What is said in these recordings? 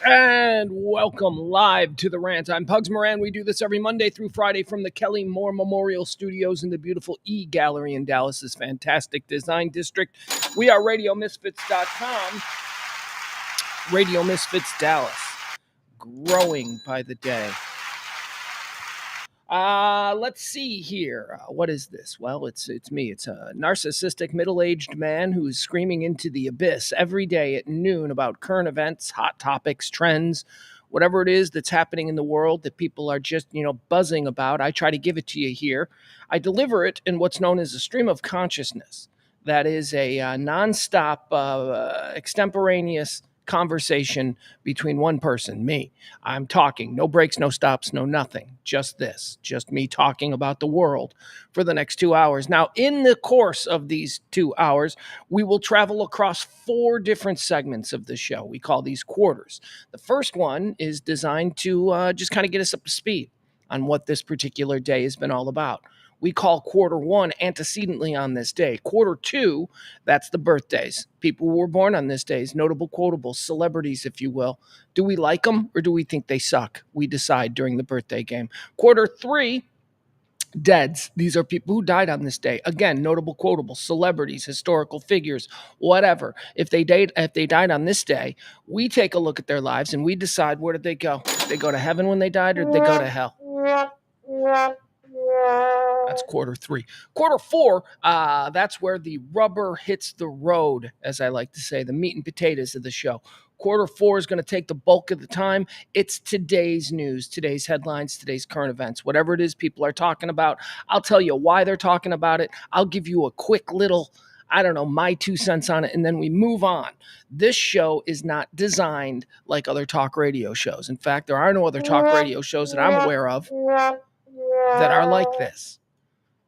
And welcome live to the Rant. I'm Pugs Moran. We do this every Monday through Friday from the Kelly Moore Memorial Studios in the beautiful E Gallery in Dallas's fantastic design district. We are RadioMisfits.com. Radio Misfits Dallas, growing by the day. Let's see here. What is this? Well, it's me. It's a narcissistic middle-aged man who's screaming into the abyss every day at noon about current events, hot topics, trends, whatever it is that's happening in the world that people are just, buzzing about. I try to give it to you here. I deliver it in what's known as a stream of consciousness. That is a nonstop, extemporaneous conversation between one person, me. I'm talking, no breaks, no stops, no nothing. Just this, just me talking about the world for the next 2 hours. Now, in the course of these 2 hours, we will travel across 4 different segments of the show. We call these quarters. The first one is designed to just kind of get us up to speed on what this particular day has been all about. We call quarter one antecedently on this day. Quarter two, that's the birthdays. People who were born on this day, notable quotables, celebrities, if you will. Do we like them or do we think they suck? We decide during the birthday game. Quarter three, deads. These are people who died on this day. Again, notable quotables, celebrities, historical figures, whatever. If they died on this day, we take a look at their lives and we decide, where did they go? Did they go to heaven when they died or did they go to hell? That's quarter three. Quarter four, that's where the rubber hits the road, as I like to say, the meat and potatoes of the show. Quarter four is going to take the bulk of the time. It's today's news, today's headlines, today's current events, whatever it is people are talking about. I'll tell you why they're talking about it. I'll give you a quick little, my 2 cents on it, and then we move on. This show is not designed like other talk radio shows. In fact, there are no other talk radio shows that I'm aware of that are like this.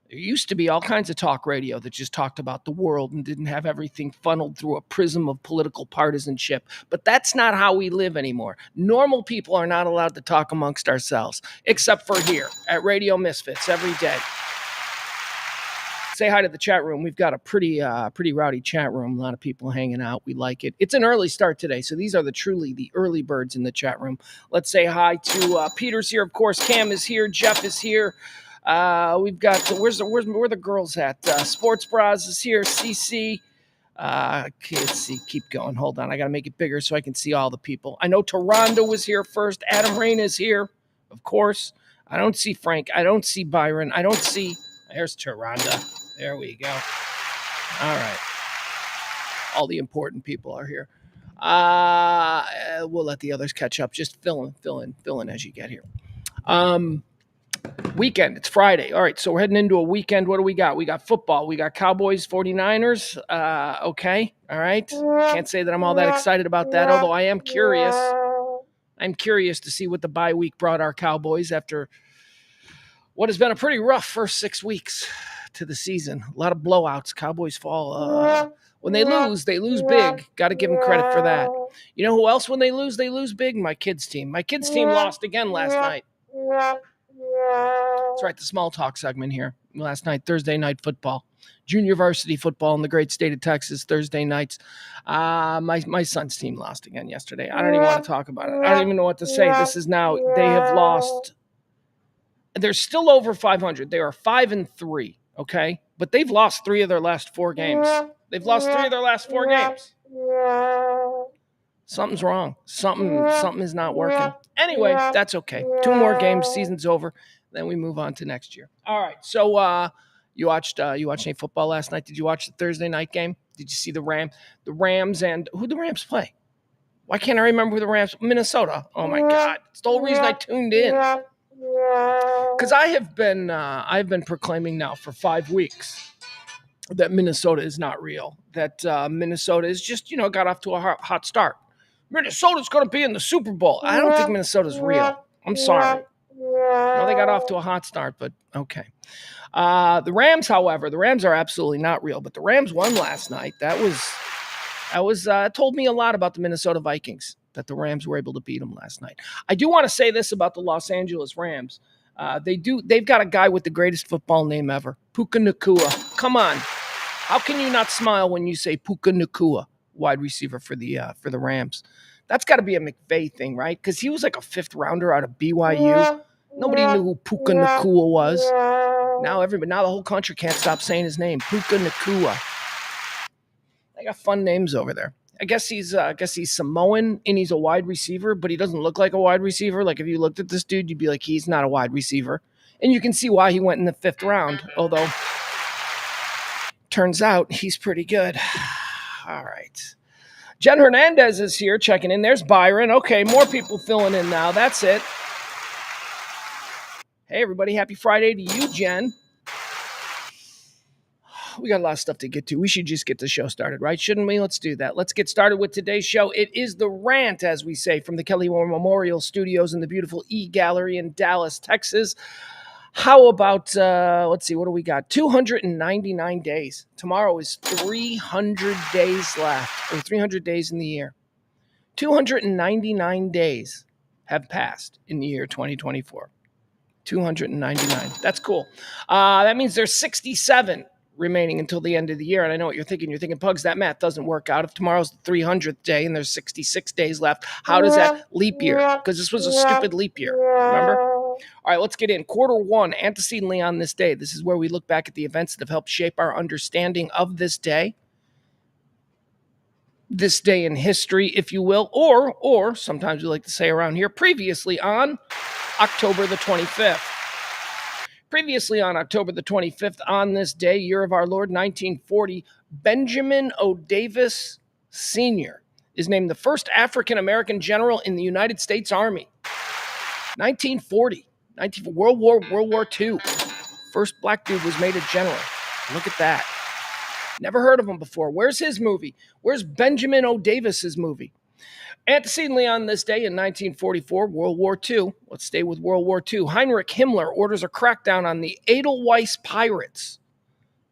There used to be all kinds of talk radio that just talked about the world and didn't have everything funneled through a prism of political partisanship. But that's not how we live anymore. Normal people are not allowed to talk amongst ourselves, except for here at Radio Misfits every day. Say hi to the chat room. We've got a pretty rowdy chat room. A lot of people hanging out. We like it. It's an early start today, so these are truly the early birds in the chat room. Let's say hi to Peter's here, of course. Cam is here. Jeff is here. We've got where the girls at? Sports Bras is here. CC. Let's see. Keep going. Hold on. I got to make it bigger so I can see all the people. I know Toronto was here first. Adam Rain is here, of course. I don't see Frank. I don't see Byron. I don't see. There's Toronto. There we go. All right. All the important people are here. We'll let the others catch up. Just fill in as you get here. Weekend. It's Friday. All right, so we're heading into a weekend. What do we got? We got football. We got Cowboys, 49ers. Okay. All right. Can't say that I'm all that excited about that, although I am curious. I'm curious to see what the bye week brought our Cowboys after what has been a pretty rough first 6 weeks to the season. A lot of blowouts. Cowboys fall. When they lose big. Got to give them credit for that. You know who else, when they lose big? My kids' team. My kids' team lost again last night. That's right, the small talk segment here. Last night, Thursday night football. Junior varsity football in the great state of Texas, Thursday nights. My son's team lost again yesterday. I don't even want to talk about it. I don't even know what to say. This is now, they have lost. They're still over 500. They are 5-3, okay? But they've lost 3 of their last 4 games. Something's wrong. Something is not working. Anyway, that's okay. 2 more games, season's over. Then we move on to next year. All right. So you watched any football last night? Did you watch the Thursday night game? Did you see the Rams and who the Rams play? Why can't I remember who the Rams? Minnesota. Oh my God. It's the whole reason I tuned in. Because I've been proclaiming now for 5 weeks that Minnesota is not real. That Minnesota is just, got off to a hot start. Minnesota's going to be in the Super Bowl. I don't think Minnesota's real. I'm sorry. No, they got off to a hot start, but okay. The Rams, however, are absolutely not real. But the Rams won last night. That was told me a lot about the Minnesota Vikings, that the Rams were able to beat them last night. I do want to say this about the Los Angeles Rams. They've got a guy with the greatest football name ever, Puka Nacua. Come on. How can you not smile when you say Puka Nacua, wide receiver for the Rams? That's got to be a McVay thing, right? Because he was like a fifth rounder out of BYU. Nobody knew who Puka Nakua was. Now the whole country can't stop saying his name, Puka Nakua. They got fun names over there. I guess he's Samoan and he's a wide receiver, but he doesn't look like a wide receiver. Like if you looked at this dude, you'd be like, he's not a wide receiver. And you can see why he went in the 5th round, although turns out he's pretty good. All right. Jen Hernandez is here checking in. There's Byron. Okay, more people filling in now. That's it. Hey, everybody. Happy Friday to you, Jen. We got a lot of stuff to get to. We should just get the show started, right? Shouldn't we? Let's do that. Let's get started with today's show. It is the Rant, as we say, from the Kelly Moore Memorial Studios in the beautiful E-Gallery in Dallas, Texas. How about, let's see, what do we got? 299 days. Tomorrow is 300 days left, or 300 days in the year. 299 days have passed in the year 2024. 299. That's cool. That means there's 67 remaining until the end of the year. And I know what you're thinking. You're thinking, Pugs, that math doesn't work out. If tomorrow's the 300th day and there's 66 days left, how does that leap year? Because this was a stupid leap year. Remember? All right, let's get in. Quarter 1, antecedently on this day. This is where we look back at the events that have helped shape our understanding of this day in history, if you will, or sometimes we like to say around here, previously on October the 25th. Previously on October the 25th, on this day, year of our Lord, 1940, Benjamin O. Davis Sr. is named the first African-American general in the United States Army. 1940, World War II. First black dude was made a general. Look at that. Never heard of him before. Where's his movie? Where's Benjamin O. Davis's movie? Antecedently on this day in 1944, World War II, let's stay with World War II, Heinrich Himmler orders a crackdown on the Edelweiss Pirates.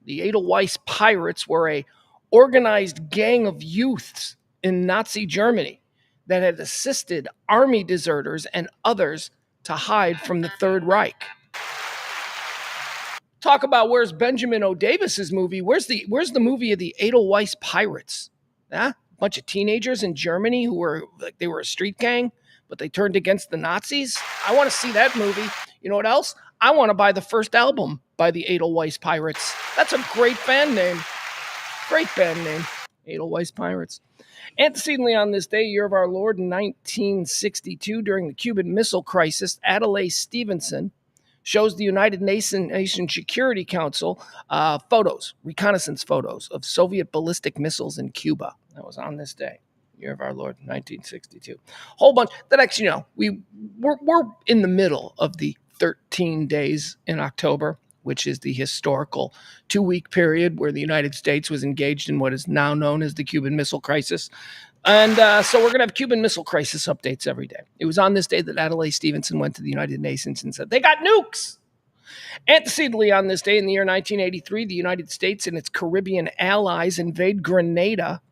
The Edelweiss Pirates were a organized gang of youths in Nazi Germany that had assisted army deserters and others to hide from the Third Reich. Talk about where's Benjamin O. Davis's movie. Where's the movie of the Edelweiss Pirates? Huh? Bunch of teenagers in Germany who were like they were a street gang, but they turned against the Nazis. I want to see that movie. You know what else? I want to buy the first album by the Edelweiss Pirates. That's a great band name. Great band name. Edelweiss Pirates. Antecedently on this day, year of our Lord, 1962, during the Cuban Missile Crisis, Adlai Stevenson shows the United Nations Security Council reconnaissance photos of Soviet ballistic missiles in Cuba. That was on this day, year of our Lord, 1962. Whole bunch. That actually, we're in the middle of the 13 days in October, which is the historical 2-week period where the United States was engaged in what is now known as the Cuban Missile Crisis. And so we're going to have Cuban Missile Crisis updates every day. It was on this day that Adlai Stevenson went to the United Nations and said, they got nukes. Antecedently on this day in the year 1983, the United States and its Caribbean allies invade Grenada.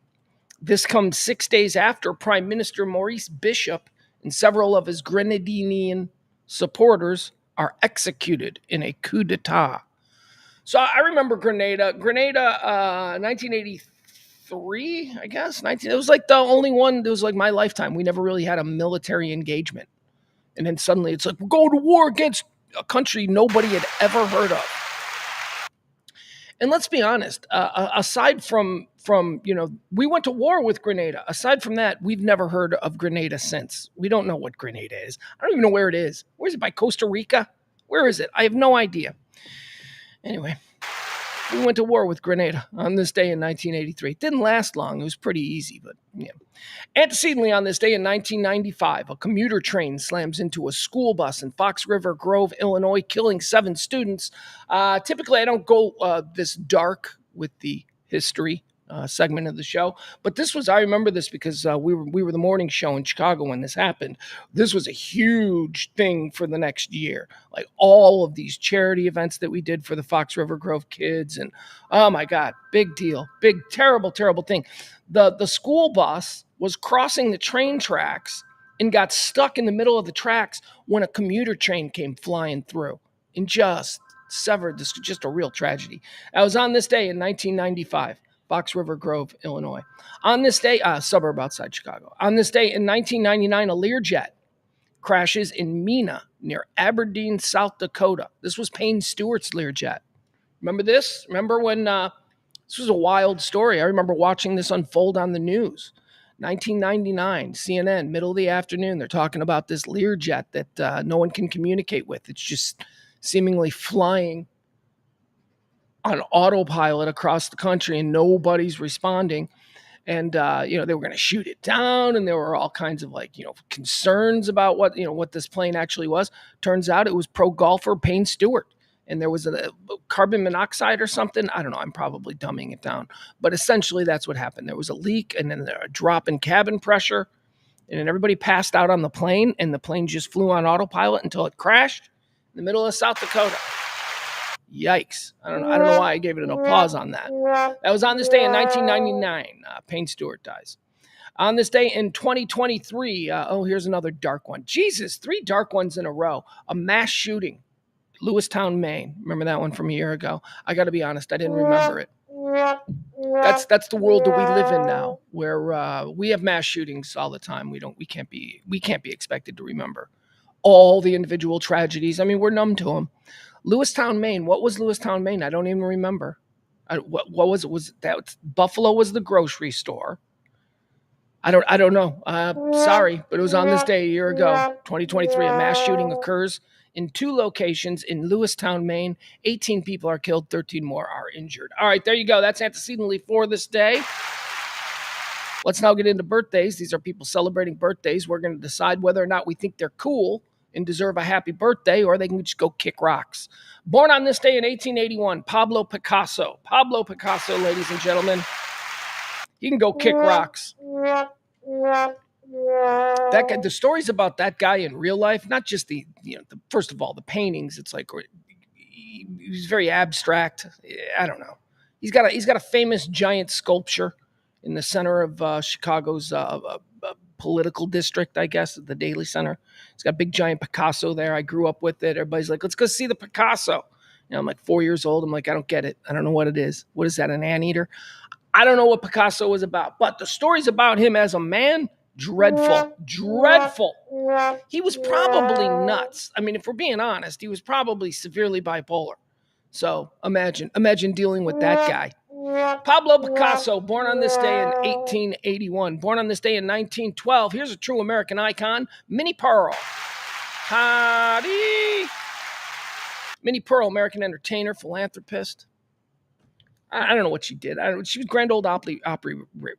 This comes 6 days after Prime Minister Maurice Bishop and several of his Grenadinian supporters are executed in a coup d'etat. So I remember Grenada, 1983, I guess. It was like the only one, it was like my lifetime. We never really had a military engagement. And then suddenly it's like, we're going to war against a country nobody had ever heard of. And let's be honest, aside from we went to war with Grenada. Aside from that, we've never heard of Grenada since. We don't know what Grenada is. I don't even know where it is. Where is it? By Costa Rica? Where is it? I have no idea. Anyway, we went to war with Grenada on this day in 1983. It didn't last long. It was pretty easy, but yeah. Antecedently on this day in 1995, a commuter train slams into a school bus in Fox River Grove, Illinois, killing 7 students. Typically, I don't go this dark with the history segment of the show, but I remember this because we were the morning show in Chicago when this happened. This was a huge thing for the next year, like all of these charity events that we did for the Fox River Grove kids, and oh my God, big deal, big, terrible thing. The school bus was crossing the train tracks and got stuck in the middle of the tracks when a commuter train came flying through and just severed this. Just a real tragedy. I was on this day in 1995. Fox River Grove, Illinois. On this day, suburb outside Chicago. On this day in 1999, a Learjet crashes in Mena near Aberdeen, South Dakota. This was Payne Stewart's Learjet. Remember this? Remember when this was a wild story? I remember watching this unfold on the news. 1999, CNN, middle of the afternoon. They're talking about this Learjet that no one can communicate with. It's just seemingly flying on autopilot across the country and nobody's responding. And they were going to shoot it down, and there were all kinds of concerns about what this plane actually was. Turns out it was pro golfer Payne Stewart, and there was a carbon monoxide or something. I don't know. I'm probably dumbing it down, but essentially that's what happened. There was a leak, and then a drop in cabin pressure, and then everybody passed out on the plane, and the plane just flew on autopilot until it crashed in the middle of South Dakota. Yikes. I don't know why I gave it an applause on that. That was on this day in 1999. Payne Stewart dies. On this day in 2023, here's another dark one. Jesus, 3 dark ones in a row. A mass shooting, Lewistown, Maine. Remember that one from a year ago? I got to be honest, I didn't remember it. That's the world that we live in now, where we have mass shootings all the time. We can't be expected to remember all the individual tragedies. I mean, we're numb to them. Lewistown, Maine. What was Lewistown, Maine? I don't even remember. What was it? Was that Buffalo was the grocery store? I don't know. Sorry, but it was on this day a year ago, 2023. A mass shooting occurs in 2 locations in Lewistown, Maine. 18 people are killed, 13 more are injured. All right, there you go. That's antecedently for this day. Let's now get into birthdays. These are people celebrating birthdays. We're going to decide whether or not we think they're cool and deserve a happy birthday, or they can just go kick rocks. Born on this day in 1881, Pablo Picasso. Pablo Picasso, ladies and gentlemen. He can go kick rocks. That guy, the stories about that guy in real life, not just the first of all, the paintings, it's like he's very abstract. I don't know. He's got a famous giant sculpture in the center of Chicago's political district, I guess, the Daily Center. It's got a big giant Picasso there. I grew up with it. Everybody's like, let's go see the Picasso. I'm like 4 years old. I'm like, I don't get it. I don't know what it is. What is that, an anteater? I don't know what Picasso was about, but the stories about him as a man, dreadful. He was probably nuts. I mean, if we're being honest, he was probably severely bipolar. So imagine dealing with that guy. Pablo Picasso, born on this day in 1881. Born on this day in 1912. Here's a true American icon, Minnie Pearl. Howdy. Minnie Pearl, American entertainer, philanthropist. I don't know what she did. She was grand old Opry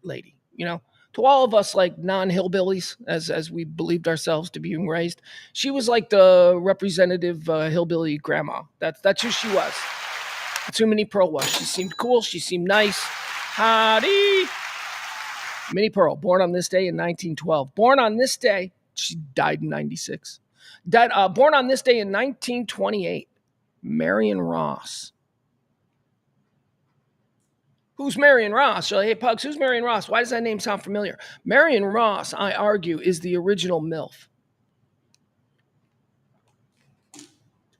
lady, To all of us, like non-hillbillies, as we believed ourselves to be raised, she was like the representative hillbilly grandma. That's who she was. That's who Minnie Pearl was. She seemed cool. She seemed nice. Howdy. Minnie Pearl, born on this day in 1912. Born on this day, she died in 96. Born on this day in 1928, Marion Ross. Who's Marion Ross? Hey, Pugs, who's Marion Ross? Why does that name sound familiar? Marion Ross, I argue, is the original MILF.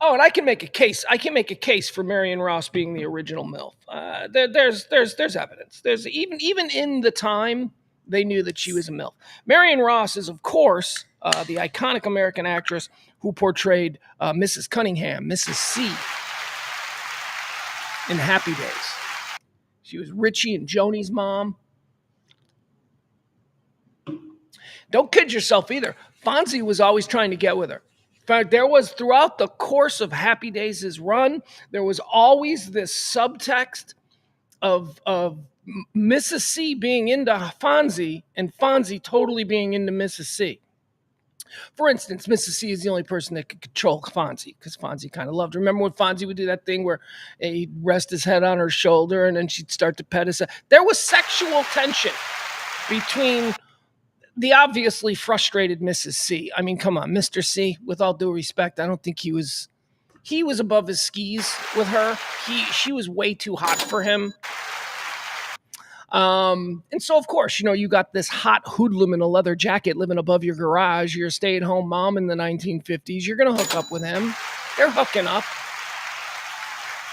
Oh, and I can make a case. I can make a case for Marion Ross being the original MILF. There's evidence. There's even in the time they knew that she was a MILF. Marion Ross is, of course, the iconic American actress who portrayed Mrs. Cunningham, Mrs. C, in Happy Days. She was Richie and Joni's mom. Don't kid yourself either. Fonzie was always trying to get with her. In fact, there was, throughout the course of Happy Days' run, there was always this subtext of Mrs. C being into Fonzie and Fonzie totally being into Mrs. C. For instance, Mrs. C is the only person that could control Fonzie because Fonzie kind of loved her. Remember when Fonzie would do that thing where he'd rest his head on her shoulder and then she'd start to pet his head? There was sexual tension between the obviously frustrated Mrs. C. I mean, come on, Mr. C, with all due respect, I don't think he was above his skis with her. She was way too hot for him. And so, of course, you got this hot hoodlum in a leather jacket living above your garage. You're a stay-at-home mom in the 1950s. You're going to hook up with him. They're hooking up.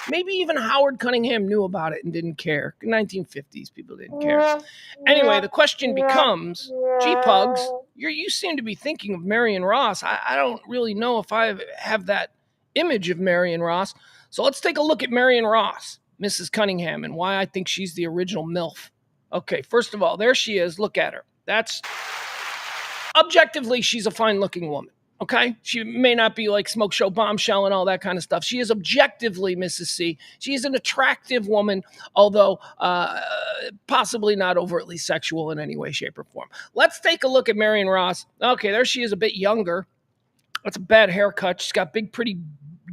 Maybe even Howard Cunningham knew about it and didn't care. 1950s, people didn't care. Anyway, the question becomes, gee, Pugs, you seem to be thinking of Marion Ross. I don't really know if I have that image of Marion Ross. So let's take a look at Marion Ross, Mrs. Cunningham, and why I think she's the original MILF. Okay, first of all, there she is. Look at her. That's objectively, she's a fine-looking woman. Okay? She may not be like smoke show bombshell and all that kind of stuff. She is objectively, Mrs. C. She is an attractive woman, although possibly not overtly sexual in any way, shape, or form. Let's take a look at Marion Ross. Okay, there she is, a bit younger. That's a bad haircut. She's got big, pretty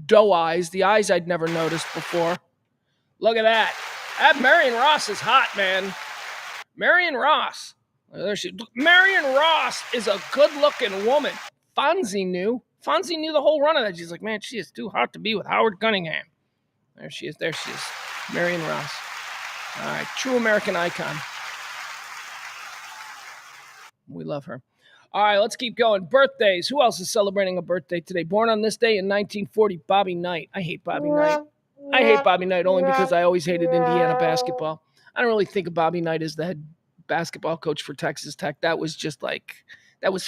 doe eyes. The eyes I'd never noticed before. Look at that. That Marion Ross is hot, man. Marion Ross. Marion Ross is a good-looking woman. Fonzie knew the whole run of that. She's like, man, she is too hot to be with Howard Cunningham. There she is. Marion Ross. All right, true American icon. We love her. All right, let's keep going. Birthdays. Who else is celebrating a birthday today? Born on this day in 1940, Bobby Knight. I hate Bobby Knight. I hate Bobby Knight only because I always hated Indiana basketball. I don't really think of Bobby Knight as the head basketball coach for Texas Tech. That was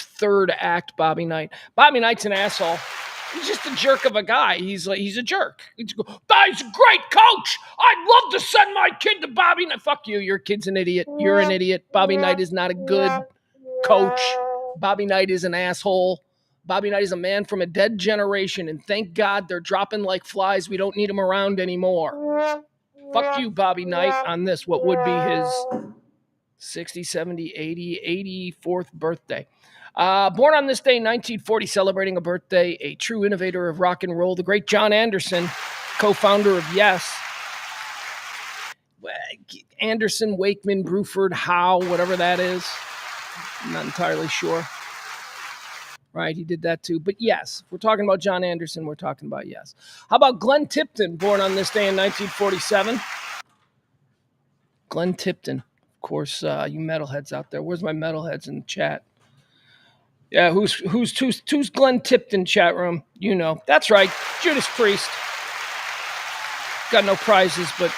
third act Bobby Knight. Bobby Knight's an asshole. He's just a jerk of a guy. He's a jerk. He's a great coach. I'd love to send my kid to Bobby Knight. Fuck you. Your kid's an idiot. You're an idiot. Bobby Knight is not a good coach. Bobby Knight is an asshole. Bobby Knight is a man from a dead generation, and thank God they're dropping like flies. We don't need him around anymore. Fuck you, Bobby Knight, on this, what would be his 60, 70, 80, 84th birthday. Born on this day, 1940, celebrating a birthday, a true innovator of rock and roll, the great John Anderson, co-founder of Yes. Anderson, Wakeman, Bruford, Howe, whatever that is. I'm not entirely sure. Right, he did that too. But yes, if we're talking about John Anderson, we're talking about Yes. How about Glenn Tipton, born on this day in 1947? Glenn Tipton. Of course, you metalheads out there. Where's my metalheads in the chat? Yeah, who's Glenn Tipton chat room? You know. That's right, Judas Priest. Got no prizes, but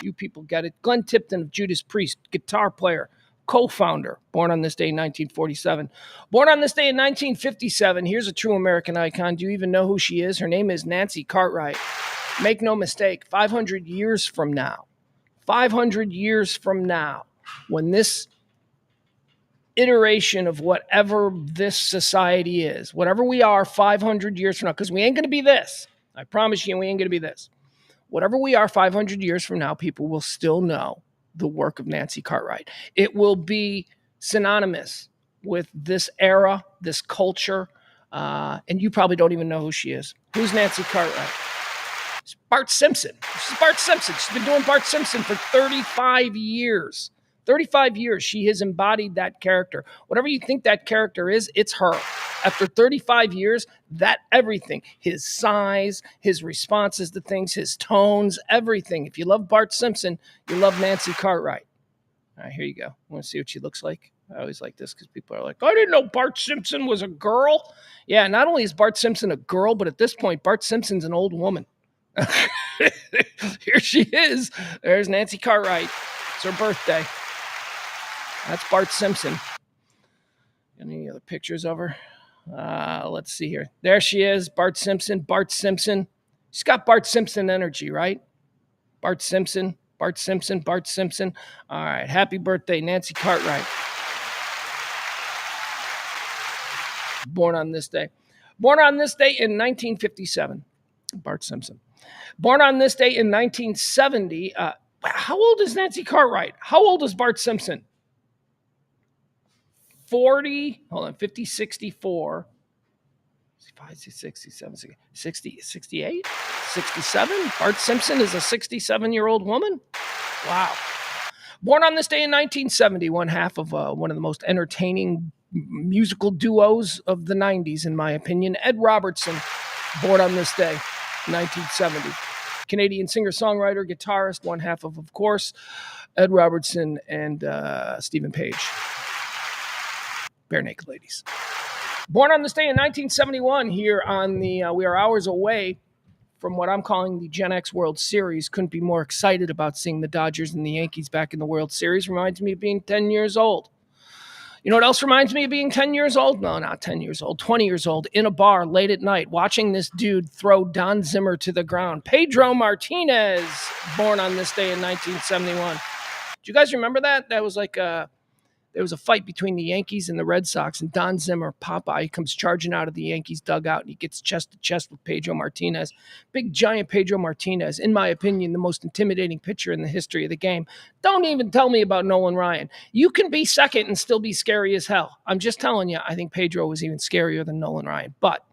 you people get it. Glenn Tipton of Judas Priest, guitar player, co-founder, born on this day in 1947. Born on this day in 1957, here's a true American icon. Do you even know who she is? Her name is Nancy Cartwright. Make no mistake, 500 years from now, when this iteration of whatever this society is, whatever we are 500 years from now, because we ain't going to be this. I promise you, we ain't going to be this. Whatever we are 500 years from now, people will still know the work of Nancy Cartwright. It will be synonymous with this era, this culture, and you probably don't even know who she is. Who's Nancy Cartwright? It's Bart Simpson. This is Bart Simpson. She's been doing Bart Simpson for 35 years. 35 years, she has embodied that character. Whatever you think that character is, it's her. After 35 years, that everything, his size, his responses to things, his tones, everything. If you love Bart Simpson, you love Nancy Cartwright. All right, here you go. Want to see what she looks like? I always like this because people are like, I didn't know Bart Simpson was a girl. Yeah, not only is Bart Simpson a girl, but at this point, Bart Simpson's an old woman. Here she is. There's Nancy Cartwright. It's her birthday. That's Bart Simpson. Any other pictures of her? Let's see here. There she is, Bart Simpson. Bart Simpson. She's got Bart Simpson energy, right? Bart Simpson. Bart Simpson. Bart Simpson. All right. Happy birthday, Nancy Cartwright. Born on this day. Born on this day in 1957. Bart Simpson. Born on this day in 1970. How old is Nancy Cartwright? How old is Bart Simpson? 50, 64, 67, 60, 68, 67. Bart Simpson is a 67-year-old woman. Wow. Born on this day in 1970, one half of one of the most entertaining musical duos of the 90s, in my opinion, Ed Robertson, born on this day, 1970. Canadian singer-songwriter, guitarist, one half of course, Ed Robertson and Stephen Page. Bare Naked Ladies. Born on this day in 1971 here on the, we are hours away from what I'm calling the Gen X World Series. Couldn't be more excited about seeing the Dodgers and the Yankees back in the World Series. Reminds me of being 10 years old. You know what else reminds me of being 10 years old? No, not 10 years old, 20 years old, in a bar late at night, watching this dude throw Don Zimmer to the ground. Pedro Martinez, born on this day in 1971. Do you guys remember that? That was like there was a fight between the Yankees and the Red Sox, and Don Zimmer, Popeye, comes charging out of the Yankees dugout, and he gets chest to chest with Pedro Martinez. Big, giant Pedro Martinez, in my opinion, the most intimidating pitcher in the history of the game. Don't even tell me about Nolan Ryan. You can be second and still be scary as hell. I'm just telling you, I think Pedro was even scarier than Nolan Ryan. But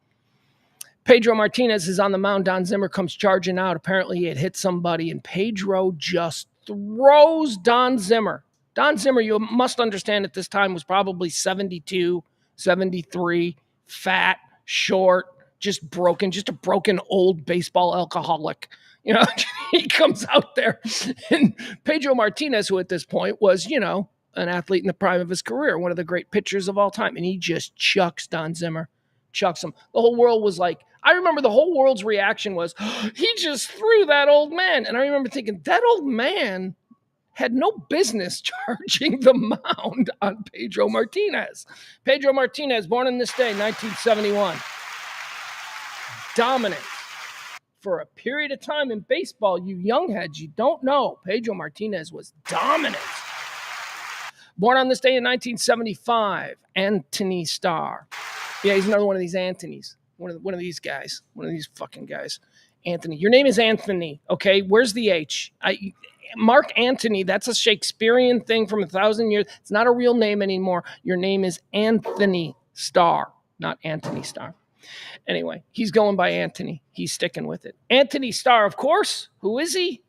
Pedro Martinez is on the mound. Don Zimmer comes charging out. Apparently, it hit somebody, and Pedro just throws Don Zimmer. Don Zimmer, you must understand at this time, was probably 72, 73, fat, short, just a broken old baseball alcoholic. You know, he comes out there, and Pedro Martinez, who at this point was, an athlete in the prime of his career, one of the great pitchers of all time, and he just chucks Don Zimmer, chucks him. The whole world was like, I remember the whole world's reaction was, he just threw that old man. And I remember thinking, that old man had no business charging the mound on Pedro Martinez. Pedro Martinez, born on this day, 1971. Dominant. For a period of time in baseball, you young heads, you don't know, Pedro Martinez was dominant. Born on this day in 1975, Anthony Starr. Yeah, he's another one of these Anthonys. One of these guys. One of these fucking guys. Anthony. Your name is Anthony, okay? Where's the H? Mark Antony, that's a Shakespearean thing from 1,000 years. It's not a real name anymore. Your name is Anthony Starr, not Anthony Starr. Anyway, he's going by Anthony. He's sticking with it. Anthony Starr, of course. Who is he?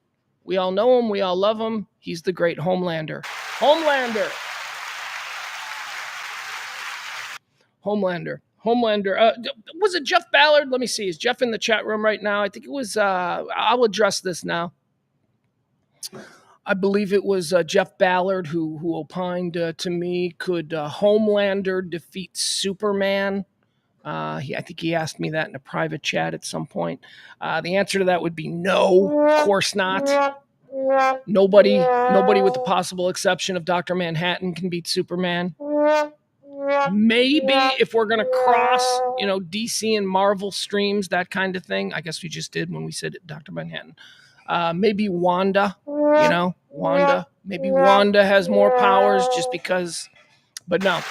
We all know him. We all love him. He's the great Homelander. Homelander. Was it Jeff Ballard? Let me see. Is Jeff in the chat room right now? I think it was. I'll address this now. I believe it was Jeff Ballard who opined to me, could Homelander defeat Superman? I think he asked me that in a private chat at some point. The answer to that would be no, of course not. Nobody with the possible exception of Dr. Manhattan can beat Superman. Maybe if we're going to cross, DC and Marvel streams, that kind of thing. I guess we just did when we said Dr. Manhattan. Maybe Wanda, Wanda. Maybe Wanda has more powers just because. But no.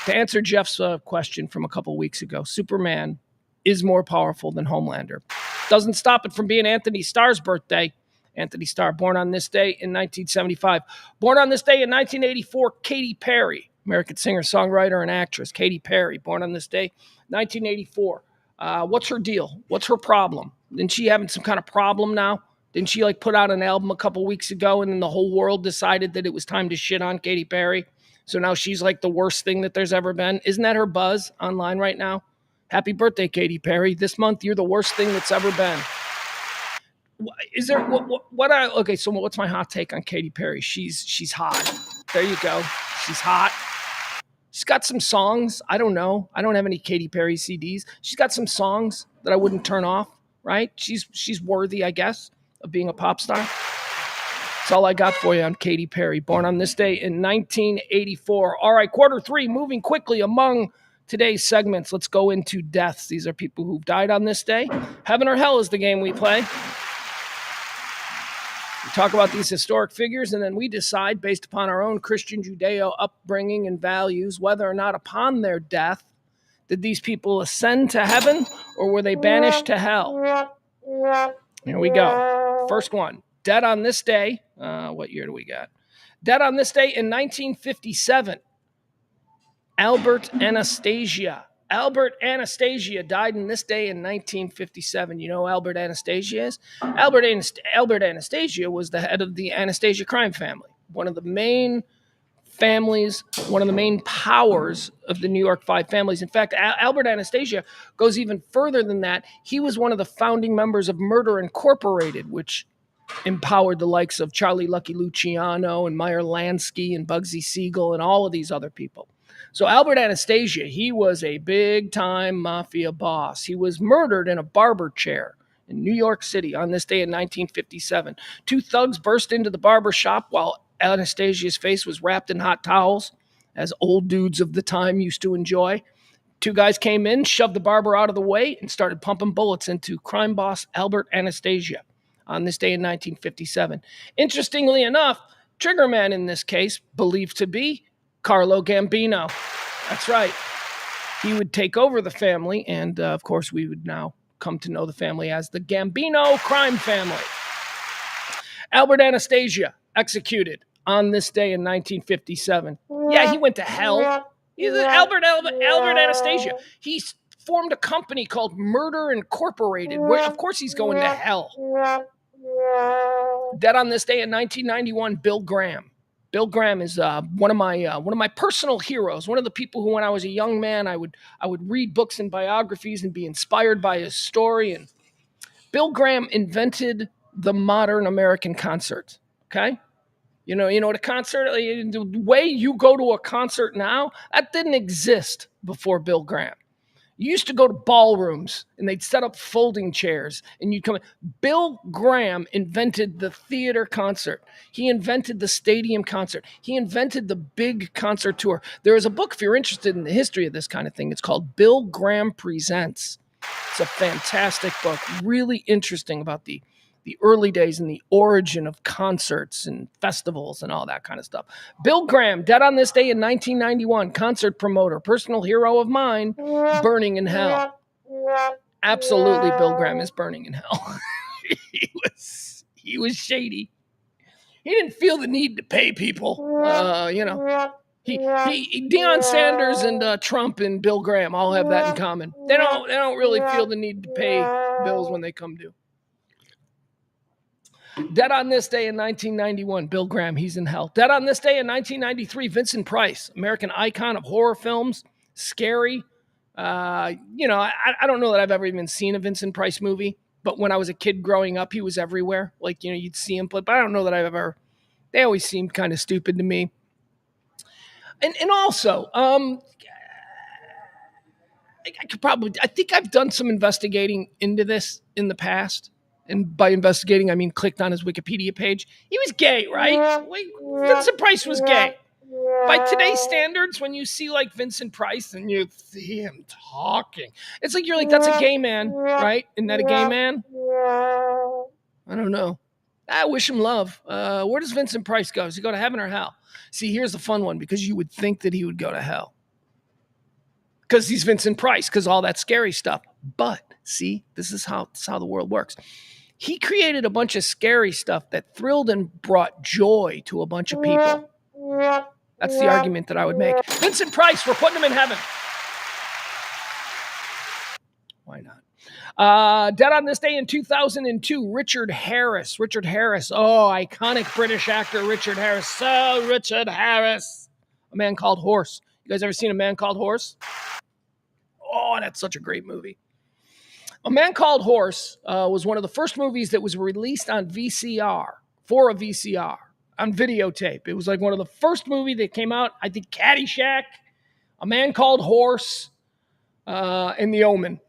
To answer Jeff's question from a couple weeks ago, Superman is more powerful than Homelander. Doesn't stop it from being Anthony Starr's birthday. Anthony Starr, born on this day in 1975. Born on this day in 1984, Katy Perry, American singer, songwriter, and actress. Katy Perry, born on this day, 1984. What's her deal? What's her problem? Isn't she having some kind of problem now? Didn't she put out an album a couple weeks ago, and then the whole world decided that it was time to shit on Katy Perry? So now she's like the worst thing that there's ever been. Isn't that her buzz online right now? Happy birthday, Katy Perry. This month, you're the worst thing that's ever been. Is there okay, so what's my hot take on Katy Perry? She's hot. There you go. She's hot. She's got some songs. I don't know. I don't have any Katy Perry CDs. She's got some songs that I wouldn't turn off, right? She's worthy, I guess, of being a pop star. That's all I got for you on Katy Perry, born on this day in 1984. All right, quarter three, moving quickly among today's segments. Let's go into deaths. These are people who've died on this day. Heaven or hell is the game we play. We talk about these historic figures, and then we decide, based upon our own Christian Judeo upbringing and values, whether or not upon their death, did these people ascend to heaven or were they banished to hell? Here we go. First one. Dead on this day. What year do we got? Dead on this day in 1957. Albert Anastasia. Albert Anastasia died on this day in 1957. You know who Albert Anastasia is? Albert Anastasia was the head of the Anastasia crime family. One of the main families, one of the main powers of the New York Five families. In fact, Albert Anastasia goes even further than that. He was one of the founding members of Murder Incorporated, which empowered the likes of Charlie Lucky Luciano and Meyer Lansky and Bugsy Siegel and all of these other people. So Albert Anastasia, he was a big-time mafia boss. He was murdered in a barber chair in New York City on this day in 1957. Two thugs burst into the barber shop while Anastasia's face was wrapped in hot towels, as old dudes of the time used to enjoy. Two guys came in, shoved the barber out of the way, and started pumping bullets into crime boss Albert Anastasia on this day in 1957. Interestingly enough, triggerman in this case believed to be Carlo Gambino. That's right. He would take over the family, and of course, we would now come to know the family as the Gambino crime family. Albert Anastasia, executed on this day in 1957. Yeah, he went to hell. He's Albert Anastasia. He formed a company called Murder Incorporated, where of course he's going to hell. Dead on this day in 1991, Bill Graham. Bill Graham is one of my personal heroes. One of the people who, when I was a young man, I would read books and biographies and be inspired by his story. And Bill Graham invented the modern American concert. Okay, you know what a concert. The way you go to a concert now, that didn't exist before Bill Graham. You used to go to ballrooms and they'd set up folding chairs and you'd come in. Bill Graham invented the theater concert. He invented the stadium concert. He invented the big concert tour. There is a book, if you're interested in the history of this kind of thing, it's called Bill Graham Presents. It's a fantastic book, really interesting about the early days and the origin of concerts and festivals and all that kind of stuff. Bill Graham, dead on this day in 1991, concert promoter, personal hero of mine, burning in hell. Absolutely, Bill Graham is burning in hell. He was shady. He didn't feel the need to pay people. Deion Sanders and Trump and Bill Graham all have that in common. They don't really feel the need to pay bills when they come due. Dead on this day in 1991, Bill Graham, he's in hell. Dead on this day in 1993, Vincent Price, American icon of horror films, scary. I don't know that I've ever even seen a Vincent Price movie, but when I was a kid growing up, he was everywhere. Like, you'd see him play, but I don't know that I've ever, they always seemed kind of stupid to me. And also, I think I've done some investigating into this in the past. And by investigating, I mean clicked on his Wikipedia page. He was gay, right? Vincent Price was gay. By today's standards, when you see like Vincent Price and you see him talking, it's like you're like, that's a gay man, right? Isn't that a gay man? I don't know. I wish him love. Where does Vincent Price go? Does he go to heaven or hell? See, here's the fun one, because you would think that he would go to hell. Because he's Vincent Price, because all that scary stuff. But see, this is how the world works. He created a bunch of scary stuff that thrilled and brought joy to a bunch of people. That's the argument that I would make. Vincent Price, we're putting him in heaven. Why not? Dead on this day in 2002, Richard Harris. Richard Harris. Oh, iconic British actor Richard Harris. So Richard Harris. A Man Called Horse. You guys ever seen A Man Called Horse? Oh, that's such a great movie. A Man Called Horse was one of the first movies that was released on VCR, for a VCR, on videotape. It was like one of the first movies that came out. I think Caddyshack, A Man Called Horse, and The Omen.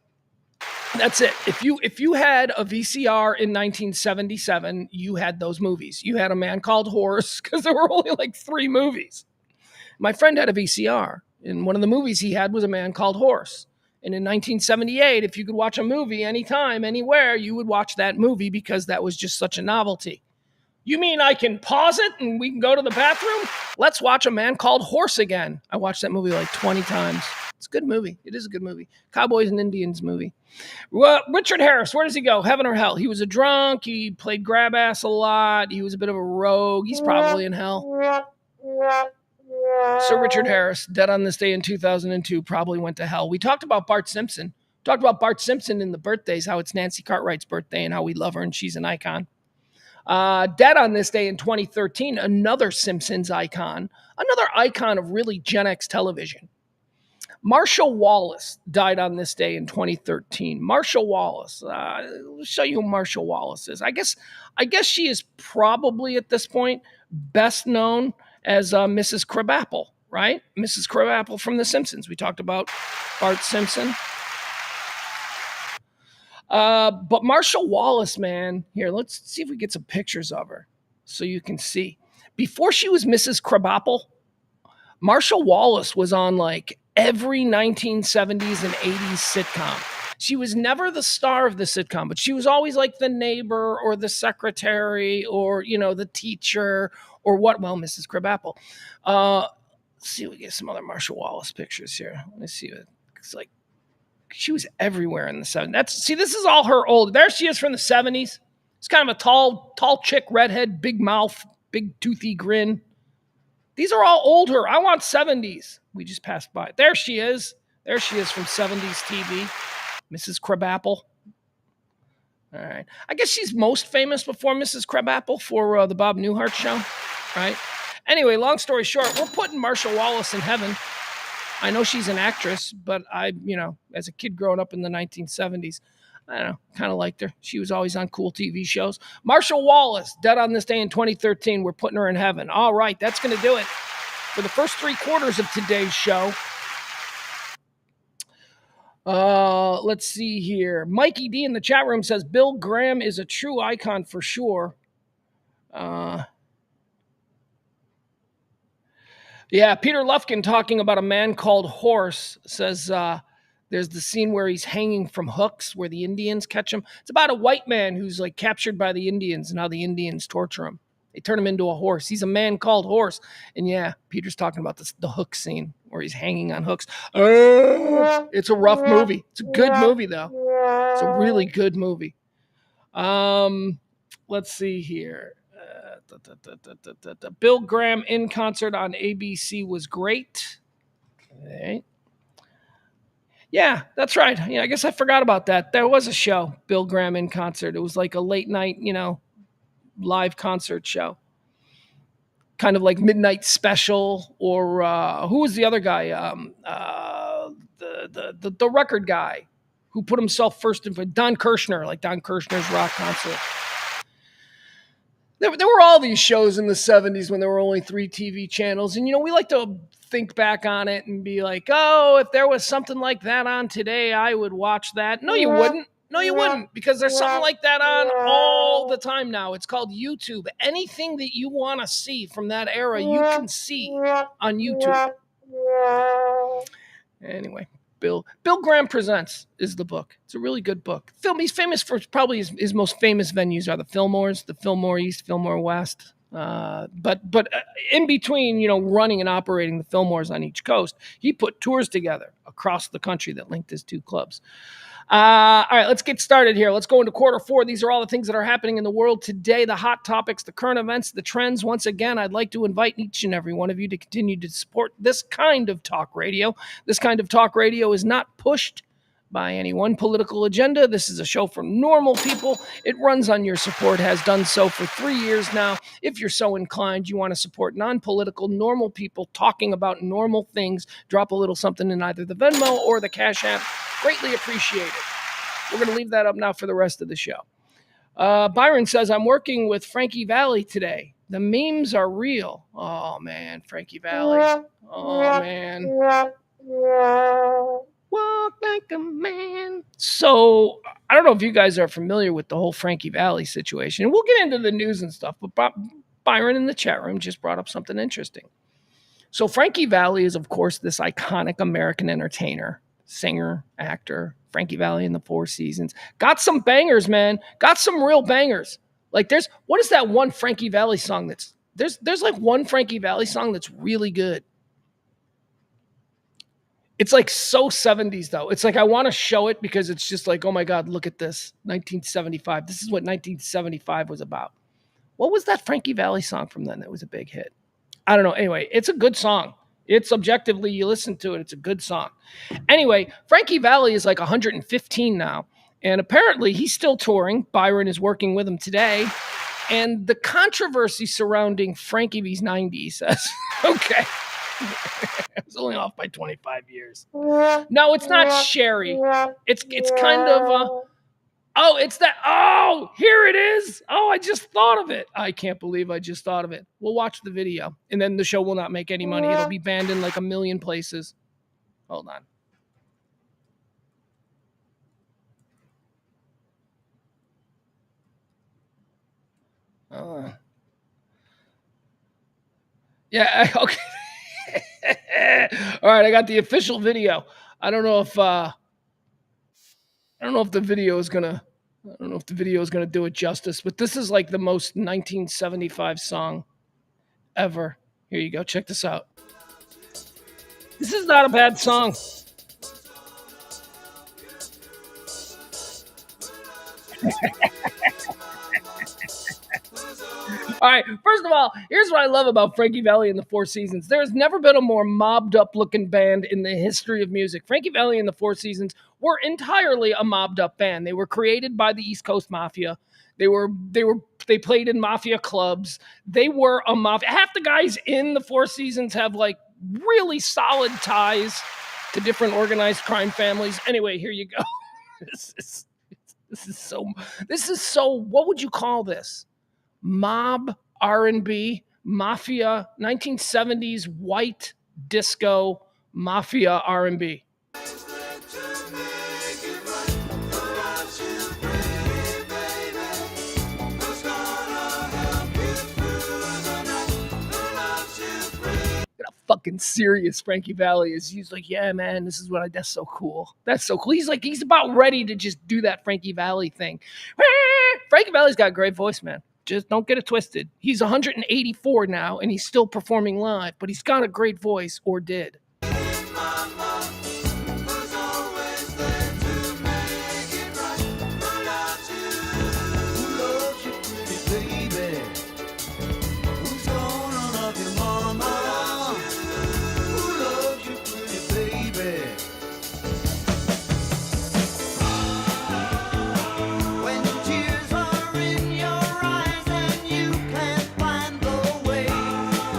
That's it. If you had a VCR in 1977, you had those movies. You had A Man Called Horse, because there were only like 3 movies. My friend had a VCR, and one of the movies he had was A Man Called Horse. And in 1978, if you could watch a movie anytime, anywhere, you would watch that movie because that was just such a novelty. You mean I can pause it and we can go to the bathroom? Let's watch A Man Called Horse again. I watched that movie like 20 times. It's a good movie. It is a good movie. Cowboys and Indians movie. Well, Richard Harris, where does he go? Heaven or hell? He was a drunk. He played grab ass a lot. He was a bit of a rogue. He's probably in hell. So Richard Harris, dead on this day in 2002, probably went to hell. We talked about Bart Simpson. Talked about Bart Simpson in the birthdays, how it's Nancy Cartwright's birthday and how we love her and she's an icon. Dead on this day in 2013, another Simpsons icon, another icon of really Gen X television. Marshall Wallace died on this day in 2013. Marshall Wallace. I'll show you who Marshall Wallace is. I guess she is probably at this point best known as Mrs. Crabapple, right? Mrs. Crabapple from The Simpsons. We talked about Bart Simpson. But Marshall Wallace, man, here, let's see if we get some pictures of her so you can see. Before she was Mrs. Krabappel, Marshall Wallace was on like every 1970s and 80s sitcom. She was never the star of the sitcom, but she was always like the neighbor or the secretary or, the teacher or what? Well, Mrs. Krabappel. Let's see if we get some other Marshall Wallace pictures here. Let me see. It's like she was everywhere in the 70s. This is all her old. There she is from the 70s. It's kind of a tall chick, redhead, big mouth, big toothy grin. These are all older. I want 70s. We just passed by. There she is. There she is from 70s TV. Mrs. Krabappel. All right. I guess she's most famous before Mrs. Krabappel for the Bob Newhart show, right? Anyway, long story short, we're putting Marshall Wallace in heaven. I know she's an actress, but as a kid growing up in the 1970s, I don't know, kind of liked her. She was always on cool TV shows. Marshall Wallace, dead on this day in 2013. We're putting her in heaven. All right, that's going to do it for the first 3/4 of today's show. Let's see here. Mikey D in the chat room says Bill Graham is a true icon for sure. Yeah, Peter Lufkin talking about A Man Called Horse says there's the scene where he's hanging from hooks where the Indians catch him. It's about a white man who's like captured by the Indians and how the Indians torture him. They turn him into a horse. He's a man called Horse. And yeah, Peter's talking about the hook scene where he's hanging on hooks. It's a rough movie. It's a good movie, though. It's a really good movie. Let's see here. Bill Graham in concert on ABC was great. Okay. Yeah, that's right. Yeah, I guess I forgot about that. There was a show, Bill Graham in concert. It was like a late night, live concert show. Kind of like Midnight Special, or who was the other guy? The record guy who put himself first in, Don Kirshner, like Don Kirshner's rock concert. There were all these shows in the 70s when there were only 3 TV channels. And, we like to think back on it and be like, oh, if there was something like that on today, I would watch that. No, you wouldn't. No, you wouldn't, because there's something like that on all the time now. It's called YouTube. Anything that you want to see from that era, you can see on YouTube. Anyway. Bill Graham Presents is the book. It's a really good book. He's famous for probably his most famous venues are the Fillmores, the Fillmore East, Fillmore West. But in between, running and operating the Fillmores on each coast, he put tours together across the country that linked his 2 clubs. All right, let's get started here. Let's go into quarter 4. These are all the things that are happening in the world today, the hot topics, the current events, the trends. Once again, I'd like to invite each and every one of you to continue to support this kind of talk radio. This kind of talk radio is not pushed by any one political agenda. This is a show for normal people. It runs on your support, has done so for 3 years now. If you're so inclined, you want to support non-political, normal people talking about normal things, drop a little something in either the Venmo or the Cash App. Greatly appreciated. We're going to leave that up now for the rest of the show. Byron says, I'm working with Frankie Valli today. The memes are real. Oh, man, Frankie Valli. Oh, man. Walk like a man. So, I don't know if you guys are familiar with the whole Frankie Valli situation. And we'll get into the news and stuff, but Byron in the chat room just brought up something interesting. So, Frankie Valli is, of course, this iconic American entertainer, singer, actor. Frankie Valli in the 4 Seasons. Got some bangers, man. Got some real bangers. Like what is that one Frankie Valli song there's like one Frankie Valli song that's really good. It's like so 70s though. It's like I want to show it because it's just like, oh my God, look at this. 1975. This is what 1975 was about. What was that Frankie Valli song from then that was a big hit? I don't know. Anyway, it's a good song. It's objectively, you listen to it, it's a good song. Anyway, Frankie Valli is like 115 now. And apparently he's still touring. Byron is working with him today. And the controversy surrounding Frankie V's 90 says, okay, I was only off by 25 years. No, it's not Sherry. It's kind of, oh, it's that. Oh, here it is. Oh, I just thought of it. I can't believe I just thought of it. We'll watch the video. And then the show will not make any money. It'll be banned in like a million places. Hold on. Uh, yeah. Okay. All right. I got the official video. I don't know if I don't know if the video is gonna. I don't know if the video is gonna do it justice, but this is like the most 1975 song ever. Here you go. Check this out. This is not a bad song. All right. First of all, here's what I love about Frankie Valli and the Four Seasons. There's never been a more mobbed up looking band in the history of music. Frankie Valli and the Four Seasons were entirely a mobbed up band. They were created by the East Coast Mafia. They played in mafia clubs. They were a mafia. Half the guys in the Four Seasons have like really solid ties to different organized crime families. Anyway, here you go. this is this is so what would you call this? Mob R&B, mafia, 1970s white disco mafia R&B. Fucking serious Frankie Valli is. He's like, yeah, man, this is that's so cool. That's so cool. He's about ready to just do that Frankie Valli thing. Frankie Valli's got a great voice, man. Just don't get it twisted. He's 184 now and he's still performing live, but he's got a great voice, or did.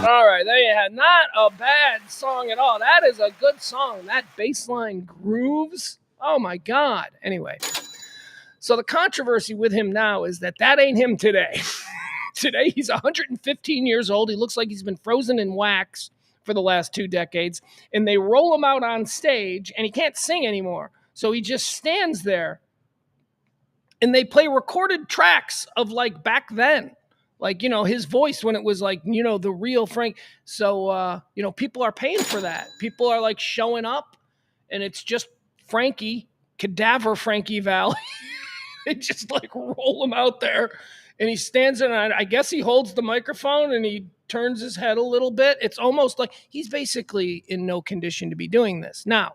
All right, there you have. Not a bad song at all. That is a good song. That bass line grooves. Oh my God. Anyway, so the controversy with him now is that ain't him today. Today he's 115 years old. He looks like he's been frozen in wax for the last 2 decades. And they roll him out on stage and he can't sing anymore. So he just stands there and they play recorded tracks of like back then. Like, his voice when it was like, the real Frank. So, people are paying for that. People are like showing up and it's just Frankie, cadaver Frankie Valli. They just like roll him out there and he stands there and I guess he holds the microphone and he turns his head a little bit. It's almost like he's basically in no condition to be doing this. Now,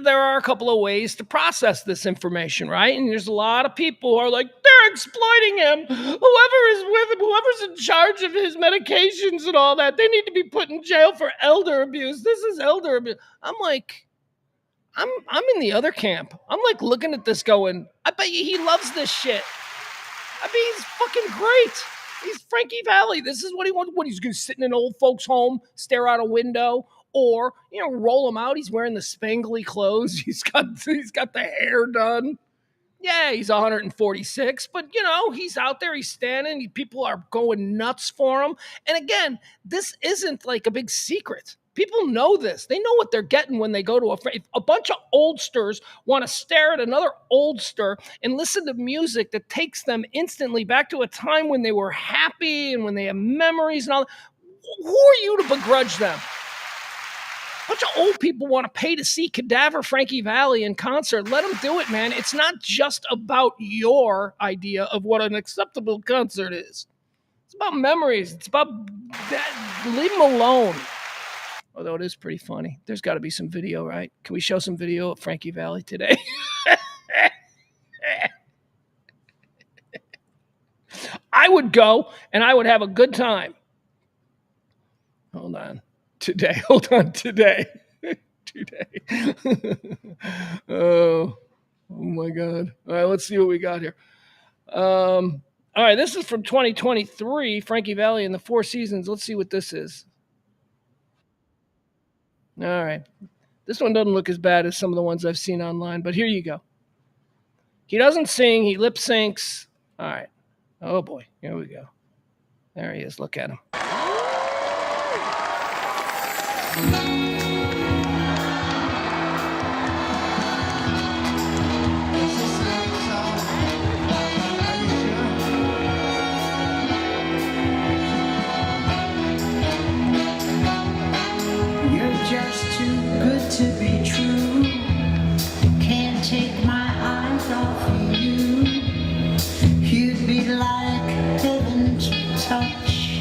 there are a couple of ways to process this information, right? And there's a lot of people who are like, they're exploiting him. Whoever is with him, whoever's in charge of his medications and all that, they need to be put in jail for elder abuse. This is elder abuse. I'm like, I'm in the other camp. I'm like looking at this going, I bet you he loves this shit. I mean, he's fucking great. He's Frankie Valli. This is what he wants. What, he's going to sit in an old folks' home, stare out a window, or roll him out. He's wearing the spangly clothes. He's got the hair done. Yeah, he's 146, but he's out there. He's standing. People are going nuts for him. And again, this isn't like a big secret. People know this. They know what they're getting when they go to if a bunch of oldsters want to stare at another oldster and listen to music that takes them instantly back to a time when they were happy and when they have memories and all. Who are you to begrudge them? A bunch of old people want to pay to see cadaver Frankie Valli in concert. Let them do it, man. It's not just about your idea of what an acceptable concert is. It's about memories. It's about that. Leave them alone. Although it is pretty funny. There's got to be some video, right? Can we show some video of Frankie Valli today? I would go and I would have a good time. Hold on. Today. Oh my God. All right, let's see what we got here. All right, this is from 2023, Frankie Valli and the Four Seasons. Let's see what this is. All right. This one doesn't look as bad as some of the ones I've seen online, but here you go. He doesn't sing, he lip syncs. All right. Oh boy, here we go. There he is. Look at him. good to be true. Can't take my eyes off of you. You'd be like heaven to touch.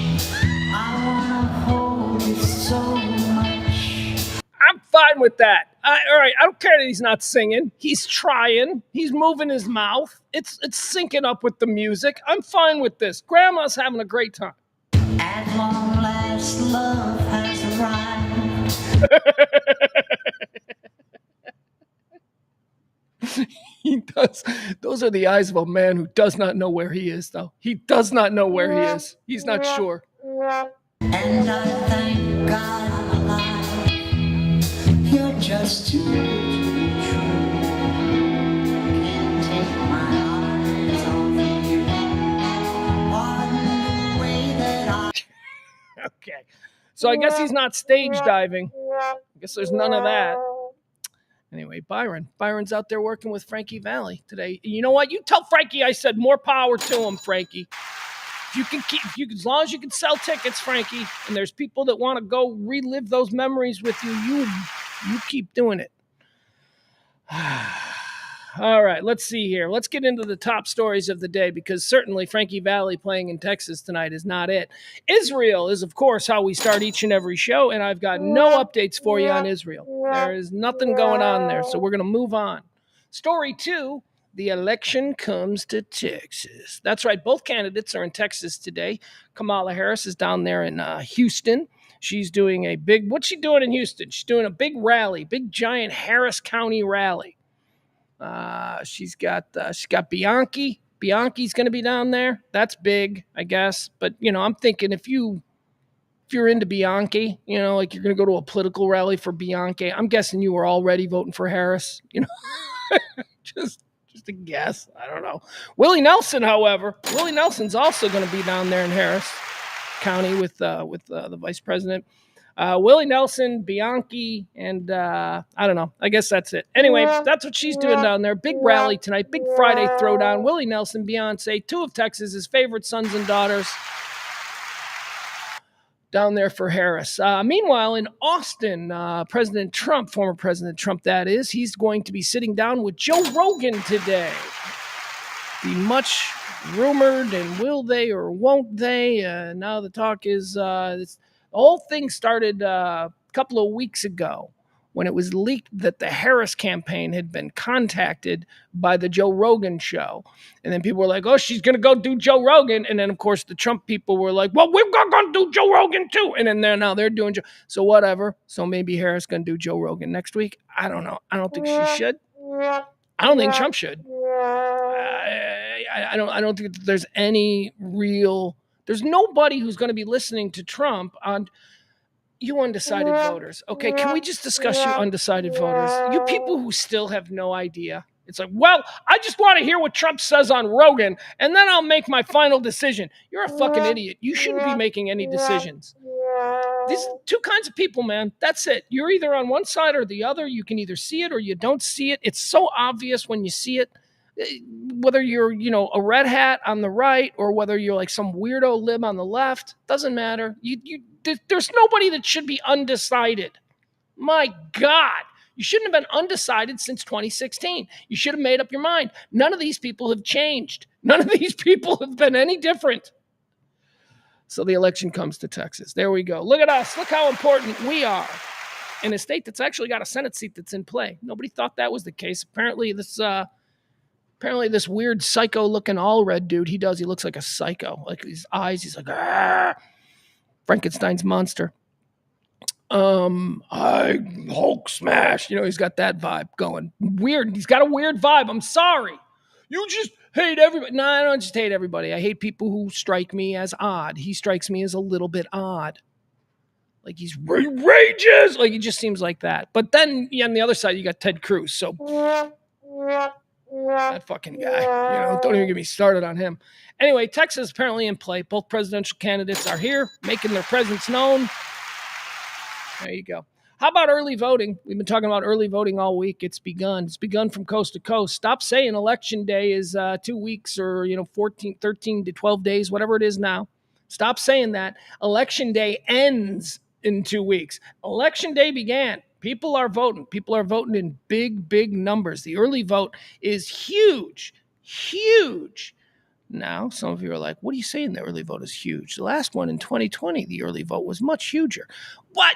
I wanna hold you so much. I'm fine with that. All right, I don't care that he's not singing. He's trying. He's moving his mouth. It's syncing up with the music. I'm fine with this. Grandma's having a great time. At long last, love has arrived. He does. Those are the eyes of a man who does not know where he is, though. He does not know where he is. He's not sure. And I thank God I'm alive. You're just too good to be true. Can't take my eyes off you. Pardon the way that I. Okay. So I guess he's not stage diving. I guess there's none of that. Anyway, Byron's out there working with Frankie Valli today. You know what? You tell Frankie I said more power to him, Frankie. As long as you can sell tickets, Frankie, and there's people that want to go relive those memories with you, you keep doing it. All right, let's see here. Let's get into the top stories of the day, because certainly Frankie Valli playing in Texas tonight is not it. Israel is, of course, how we start each and every show, and I've got no updates for you on Israel. There is nothing going on there, so we're going to move on. Story 2, the election comes to Texas. That's right, both candidates are in Texas today. Kamala Harris is down there in Houston. She's doing what's she doing in Houston? She's doing a big rally, big giant Harris County rally. She's got Bianchi. Bianchi's going to be down there. That's big, I guess. But I'm thinking if you're into Bianchi, like you're going to go to a political rally for Bianchi, I'm guessing you were already voting for Harris. Just a guess. I don't know. Willie Nelson, however, Nelson's also going to be down there in Harris County with the vice president. Willie Nelson, Bianchi, and I don't know. I guess that's it. Anyway, that's what she's doing down there. Big rally tonight. Big Friday throwdown. Willie Nelson, Beyonce, two of Texas's favorite sons and daughters down there for Harris. Meanwhile, in Austin, President Trump, former President Trump, that is, he's going to be sitting down with Joe Rogan today. The much rumored, and will they or won't they? Now the talk is the whole thing started a couple of weeks ago when it was leaked that the Harris campaign had been contacted by the Joe Rogan show. And then people were like, oh, she's going to go do Joe Rogan. And then, of course, the Trump people were like, well, we're going to do Joe Rogan too. And then now they're doing Joe. So whatever. So maybe Harris going to do Joe Rogan next week. I don't know. I don't think she should. I don't think Trump should. I don't think there's any real. There's nobody who's going to be listening to Trump on you undecided voters. Okay, can we just discuss you undecided voters? You people who still have no idea. It's like, well, I just want to hear what Trump says on Rogan, and then I'll make my final decision. You're a fucking idiot. You shouldn't be making any decisions. These two kinds of people, man. That's it. You're either on one side or the other. You can either see it or you don't see it. It's so obvious when you see it. Whether you're, a red hat on the right or whether you're like some weirdo lib on the left, doesn't matter. There's nobody that should be undecided. My God, you shouldn't have been undecided since 2016. You should have made up your mind. None of these people have changed. None of these people have been any different. So the election comes to Texas. There we go. Look at us. Look how important we are in a state that's actually got a Senate seat that's in play. Nobody thought that was the case. Apparently this weird psycho-looking all-red dude, he looks like a psycho. Like his eyes, he's like, Frankenstein's monster. I Hulk smash. He's got that vibe going. Weird. He's got a weird vibe. I'm sorry. You just hate everybody. No, I don't just hate everybody. I hate people who strike me as odd. He strikes me as a little bit odd. Like he's rages. Like he just seems like that. But then on the other side, you got Ted Cruz. So that fucking guy. Don't even get me started on him. Anyway, Texas is apparently in play. Both presidential candidates are here, making their presence known. There you go. How about early voting? We've been talking about early voting all week. It's begun. It's begun from coast to coast. Stop saying election day is 2 weeks or 14, 13 to 12 days, whatever it is now. Stop saying that. Election day ends in 2 weeks. Election day began. People are voting. People are voting in big, big numbers. The early vote is huge, huge. Now, some of you are like, what are you saying the early vote is huge? The last one in 2020, the early vote was much huger. What?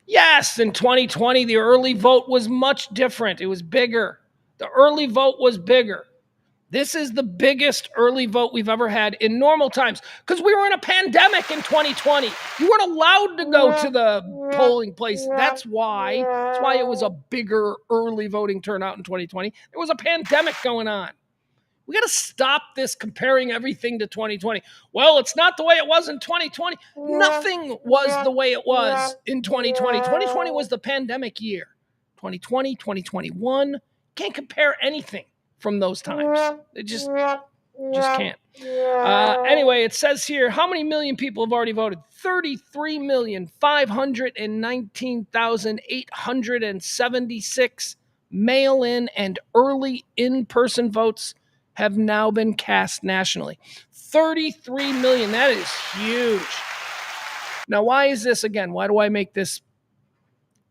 Yes, in 2020, the early vote was much different. It was bigger. The early vote was bigger. This is the biggest early vote we've ever had in normal times because we were in a pandemic in 2020. You weren't allowed to go to the polling place. That's why. That's why it was a bigger early voting turnout in 2020. There was a pandemic going on. We got to stop this comparing everything to 2020. Well, it's not the way it was in 2020. Nothing was the way it was in 2020. 2020 was the pandemic year. 2020, 2021, can't compare anything from those times. It just can't. Anyway, it says here, how many million people have already voted? 33,519,876 mail-in and early in-person votes have now been cast nationally. 33 million. That is huge. Now, why is this again? Why do I make this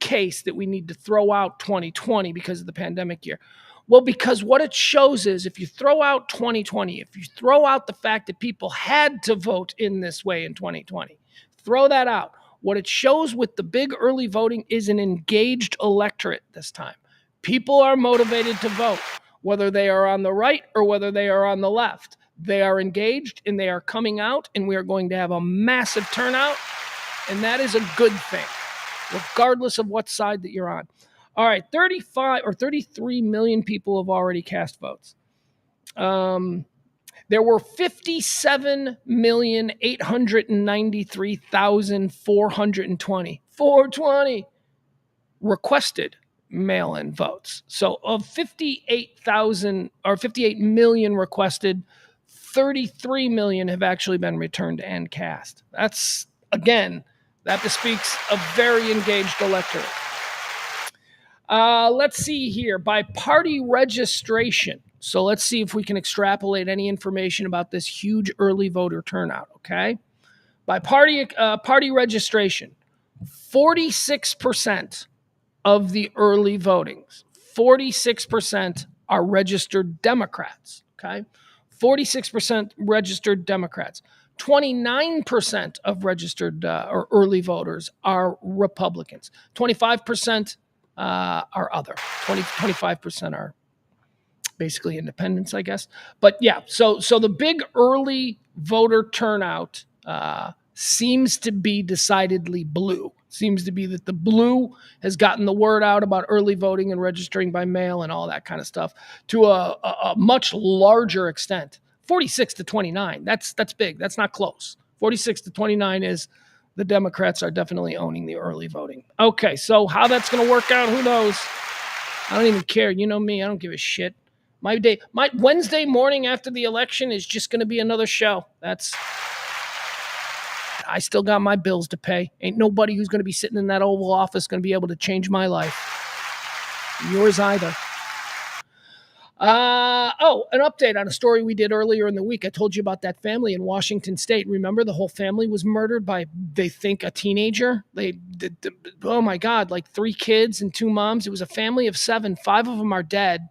case that we need to throw out 2020 because of the pandemic year? Well, because what it shows is if you throw out 2020, if you throw out the fact that people had to vote in this way in 2020, throw that out. What it shows with the big early voting is an engaged electorate this time. People are motivated to vote, whether they are on the right or whether they are on the left. They are engaged and they are coming out, and we are going to have a massive turnout, and that is a good thing, regardless of what side that you're on. All right, 35 or 33 million people have already cast votes. There were 57,893,420 requested mail-in votes. So of 58,000 or 58 million requested, 33 million have actually been returned and cast. That's, again, that bespeaks a very engaged electorate. Let's see here. By party registration. So let's see if we can extrapolate any information about this huge early voter turnout, okay? By party registration, 46% of the early votings, 46% are registered Democrats, okay? 46% registered Democrats. 29% of registered or early voters are Republicans. 25% are other. 25% are basically independents, I guess. But yeah, so the big early voter turnout seems to be decidedly blue. Seems to be that the blue has gotten the word out about early voting and registering by mail and all that kind of stuff to a much larger extent. 46 to 29, that's big. That's not close. 46 to 29 is the Democrats are definitely owning the early voting. Okay, so how that's going to work out, who knows? I don't even care. You know me, I don't give a shit. My Wednesday morning after the election is just going to be another show. I still got my bills to pay. Ain't nobody who's going to be sitting in that Oval Office going to be able to change my life. Yours either. An update on a story we did earlier in the week. I told you about that family in Washington State. Remember, the whole family was murdered by, they think, a teenager? Oh my God, like 3 kids and 2 moms. It was a family of 7. 5 of them are dead.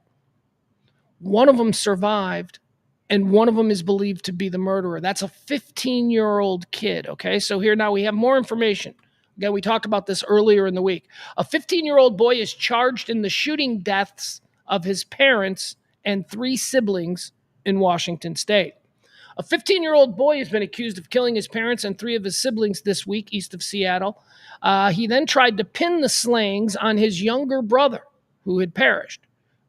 One of them survived, and one of them is believed to be the murderer. That's a 15-year-old kid, okay? So here now we have more information. Again, we talked about this earlier in the week. A 15-year-old boy is charged in the shooting deaths of his parents and 3 siblings in Washington State. A 15-year-old boy has been accused of killing his parents and 3 of his siblings this week east of Seattle. He then tried to pin the slayings on his younger brother, who had perished.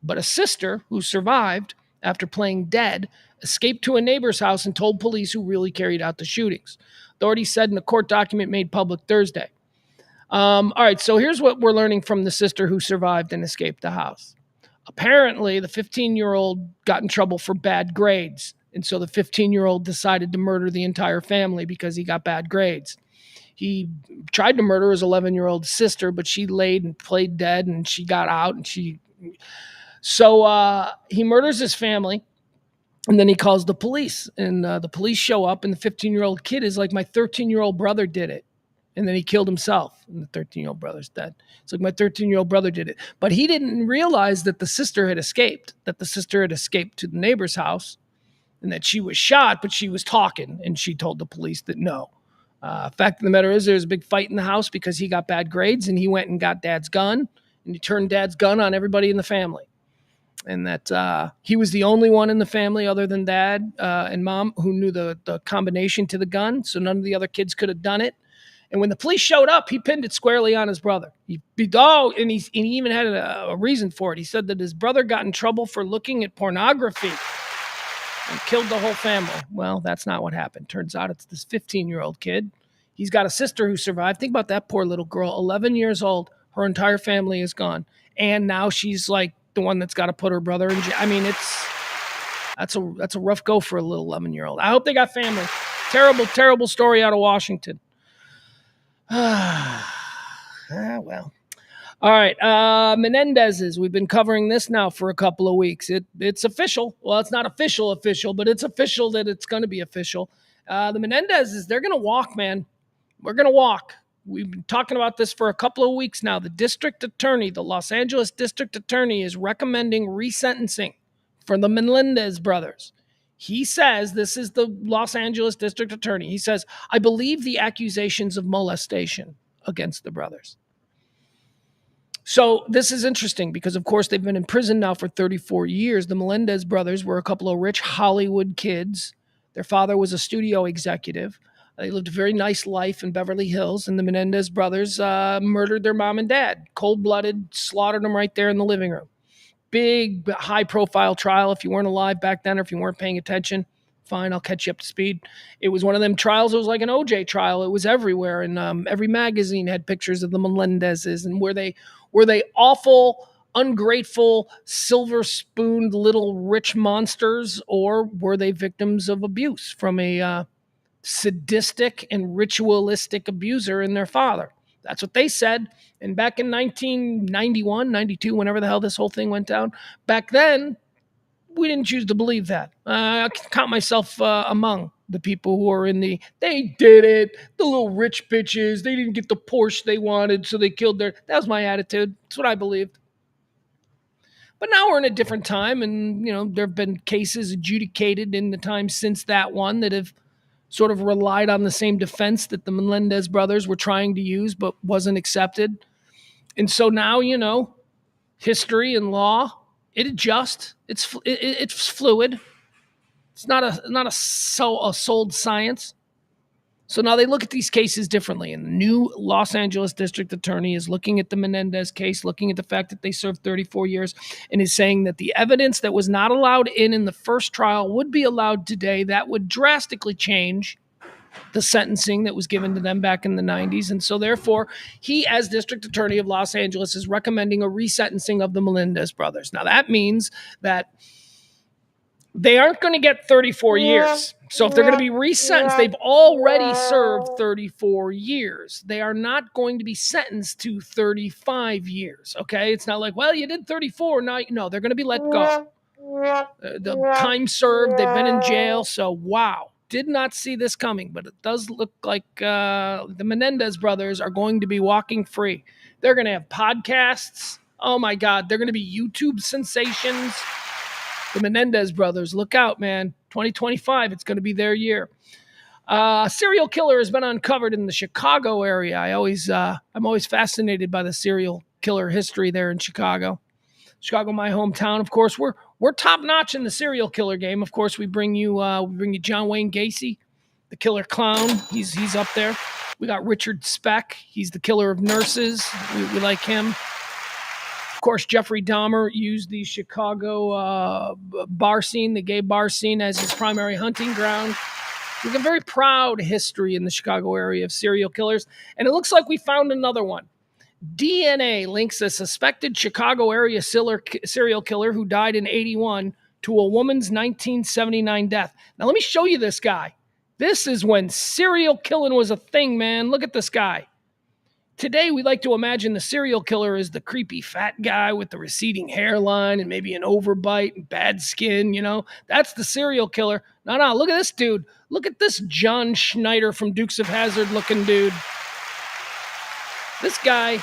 But a sister who survived after playing dead escaped to a neighbor's house and told police who really carried out the shootings. Authorities said in a court document made public Thursday. All right, so here's what we're learning from the sister who survived and escaped the house. Apparently, the 15-year-old got in trouble for bad grades, and so the 15-year-old decided to murder the entire family because he got bad grades. He tried to murder his 11-year-old sister, but she laid and played dead, and she got out, and So he murders his family, and then he calls the police, and the police show up, and the 15-year-old kid is like, my 13-year-old brother did it. And then he killed himself, and the 13-year-old brother's dead. It's like, my 13-year-old brother did it. But he didn't realize that the sister had escaped, to the neighbor's house, and that she was shot, but she was talking, and she told the police that no. Fact of the matter is, there was a big fight in the house because he got bad grades, and he went and got Dad's gun, and he turned Dad's gun on everybody in the family. And that he was the only one in the family other than Dad and Mom who knew the combination to the gun, so none of the other kids could have done it. And when the police showed up, he pinned it squarely on his brother. And he even had a reason for it. He said that his brother got in trouble for looking at pornography and killed the whole family. Well, that's not what happened. Turns out it's this 15-year-old kid. He's got a sister who survived. Think about that poor little girl, 11 years old. Her entire family is gone. And now she's like the one that's got to put her brother in jail. I mean, that's a rough go for a little 11-year-old. I hope they got family. Terrible, terrible story out of Washington. Well. All right. Menendez's. We've been covering this now for a couple of weeks. It's official. Well, it's not official, but it's official that it's going to be official. The Menendez's, they're going to walk, man. We're going to walk. We've been talking about this for a couple of weeks now. The district attorney, the Los Angeles district attorney, is recommending resentencing for the Menendez brothers. He says, this is the Los Angeles district attorney. He says, I believe the accusations of molestation against the brothers. So this is interesting because, of course, they've been in prison now for 34 years. The Melendez brothers were a couple of rich Hollywood kids. Their father was a studio executive. They lived a very nice life in Beverly Hills, and the Menendez brothers murdered their mom and dad, cold-blooded, slaughtered them right there in the living room. Big, high-profile trial. If you weren't alive back then or if you weren't paying attention, fine, I'll catch you up to speed. It was one of them trials. It was like an OJ trial. It was everywhere, and every magazine had pictures of the Melendezes. And were they awful, ungrateful, silver-spooned little rich monsters, or were they victims of abuse from a sadistic and ritualistic abuser in their father? That's what they said. And back in 1991, 92, whenever the hell this whole thing went down, back then, we didn't choose to believe that. I count myself among the people who are they did it, the little rich bitches, they didn't get the Porsche they wanted, so they killed that was my attitude. That's what I believed. But now we're in a different time, and, there have been cases adjudicated in the time since that one that have sort of relied on the same defense that the Melendez brothers were trying to use, but wasn't accepted. And so now, history and law, it adjusts. It's fluid. It's not a sold science. So now they look at these cases differently. And the new Los Angeles district attorney is looking at the Menendez case, looking at the fact that they served 34 years, and is saying that the evidence that was not allowed in the first trial would be allowed today. That would drastically change the sentencing that was given to them back in the 90s. And so therefore, he, as district attorney of Los Angeles, is recommending a resentencing of the Melendez brothers. Now, that means that they aren't going to get 34 years. So if they're going to be resentenced, they've already served 34 years. They are not going to be sentenced to 35 years, okay? It's not like, well, you did 34, now, no, they're going to be let go. The time served, they've been in jail, so wow. Did not see this coming, but it does look like the Menendez brothers are going to be walking free. They're going to have podcasts. Oh, my God. They're going to be YouTube sensations. The Menendez brothers, look out, man. 2025, it's going to be their year. A serial killer has been uncovered in the Chicago area. I'm always fascinated by the serial killer history there in Chicago. Chicago, my hometown. Of course, we're top notch in the serial killer game. Of course, we bring you John Wayne Gacy, the killer clown. He's up there. We got Richard Speck. He's the killer of nurses. We like him. Of course, Jeffrey Dahmer used the Chicago bar scene, the gay bar scene, as his primary hunting ground. We have a very proud history in the Chicago area of serial killers, and it looks like we found another one. DNA links a suspected Chicago area serial killer who died in 1981 to a woman's 1979 death. Now, let me show you this guy. This is when serial killing was a thing, man. Look at this guy. Today, we like to imagine the serial killer as the creepy fat guy with the receding hairline and maybe an overbite and bad skin, That's the serial killer. No, look at this dude. Look at this John Schneider from Dukes of Hazzard looking dude. This guy's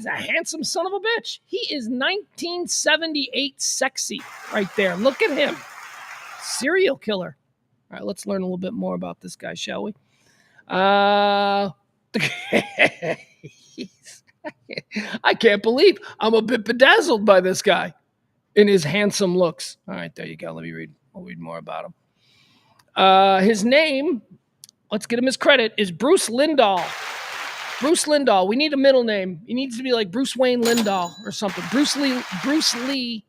a handsome son of a bitch. He is 1978 sexy right there. Look at him. Serial killer. All right, let's learn a little bit more about this guy, shall we? I can't believe I'm a bit bedazzled by this guy in his handsome looks. All right, there you go. Let me read. I'll read more about him. His name, let's get him his credit, is Bruce Lindahl. Bruce Lindahl. We need a middle name. He needs to be like Bruce Wayne Lindahl or something. Bruce Lee.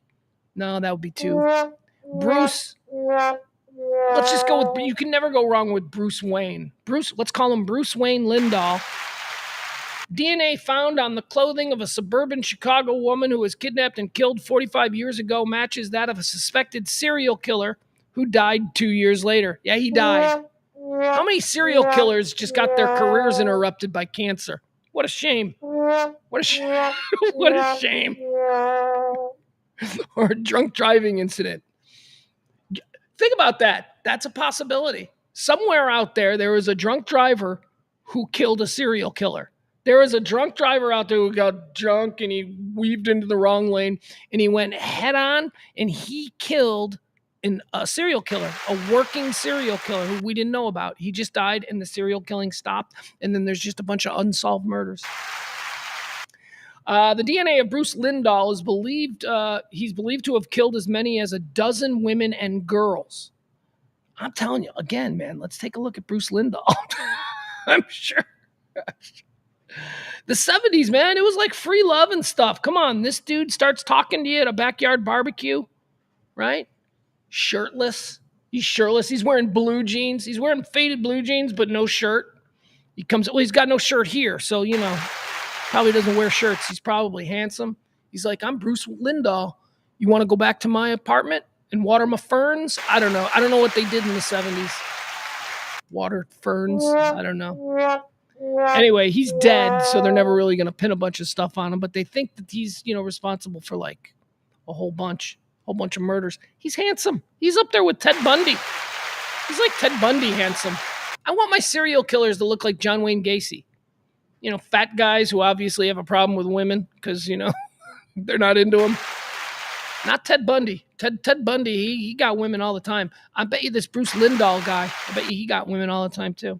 No, that would be too. Bruce. Let's just go with, you can never go wrong with Bruce Wayne. Let's call him Bruce Wayne Lindahl. DNA found on the clothing of a suburban Chicago woman who was kidnapped and killed 45 years ago matches that of a suspected serial killer who died 2 years later. Yeah, he died. How many serial killers just got their careers interrupted by cancer? What a shame. What a shame. What a shame. Or a drunk driving incident. Think about that. That's a possibility. Somewhere out there is a drunk driver who killed a serial killer. There is a drunk driver out there who got drunk and he weaved into the wrong lane and he went head on and he killed a serial killer, a working serial killer who we didn't know about. He just died and the serial killing stopped, and then there's just a bunch of unsolved murders. The DNA of Bruce Lindahl is he's believed to have killed as many as a dozen women and girls. I'm telling you, again, man, let's take a look at Bruce Lindahl. I'm sure. The 70s, man, it was like free love and stuff. Come on, this dude starts talking to you at a backyard barbecue, right? Shirtless. He's shirtless. He's wearing blue jeans. He's wearing faded blue jeans, but no shirt. He's got no shirt here, so, probably doesn't wear shirts. He's probably handsome. He's like, I'm Bruce Lindahl. You want to go back to my apartment and water my ferns? I don't know. I don't know what they did in the 70s. Water ferns? I don't know. Anyway, he's dead, so they're never really going to pin a bunch of stuff on him, but they think that he's, responsible for like a whole bunch of murders. He's handsome. He's up there with Ted Bundy. He's like Ted Bundy handsome. I want my serial killers to look like John Wayne Gacy. Fat guys who obviously have a problem with women because, they're not into them. Not Ted Bundy. Ted Bundy, he got women all the time. I bet you this Bruce Lindahl guy, I bet you he got women all the time too.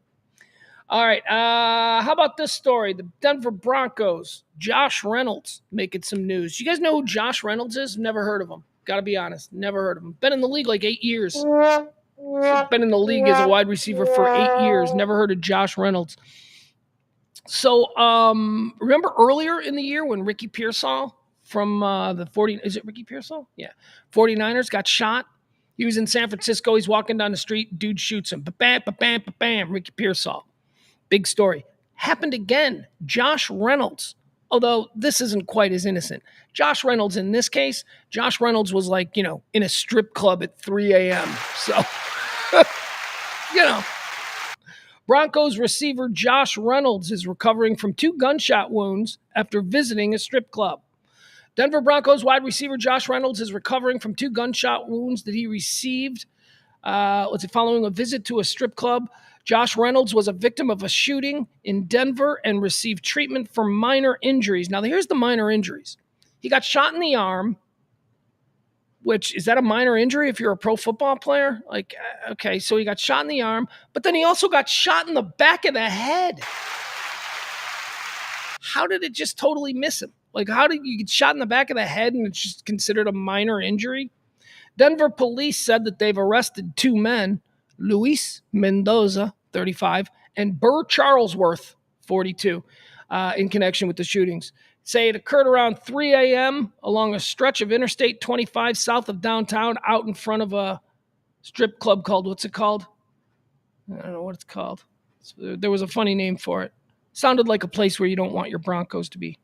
All right, how about this story? The Denver Broncos, Josh Reynolds making some news. You guys know who Josh Reynolds is? Never heard of him. Got to be honest, never heard of him. Been in the league like 8 years. Been in the league as a wide receiver for 8 years. Never heard of Josh Reynolds. So, remember earlier in the year when Ricky Pearsall from the 40, is it Ricky Pearsall? Yeah. 49ers got shot. He was in San Francisco. He's walking down the street. Dude shoots him. Ba-bam, ba-bam, ba-bam. Ricky Pearsall. Big story. Happened again. Josh Reynolds. Although this isn't quite as innocent. Josh Reynolds, in this case, Josh Reynolds was like, in a strip club at 3 a.m. So, Broncos receiver Josh Reynolds is recovering from 2 gunshot wounds after visiting a strip club. Denver Broncos wide receiver Josh Reynolds is recovering from 2 gunshot wounds that he received following a visit to a strip club. Josh Reynolds was a victim of a shooting in Denver and received treatment for minor injuries. Now, here's the minor injuries. He got shot in the arm, which, is that a minor injury if you're a pro football player? Like, okay, so he got shot in the arm, but then he also got shot in the back of the head. How did it just totally miss him? Like, how did you get shot in the back of the head and it's just considered a minor injury? Denver police said that they've arrested 2 men, Luis Mendoza, 35, and Burr Charlesworth, 42, in connection with the shootings. Say it occurred around 3 a.m. along a stretch of Interstate 25 south of downtown, out in front of a strip club called, what's it called? I don't know what it's called. There was a funny name for it. Sounded like a place where you don't want your Broncos to be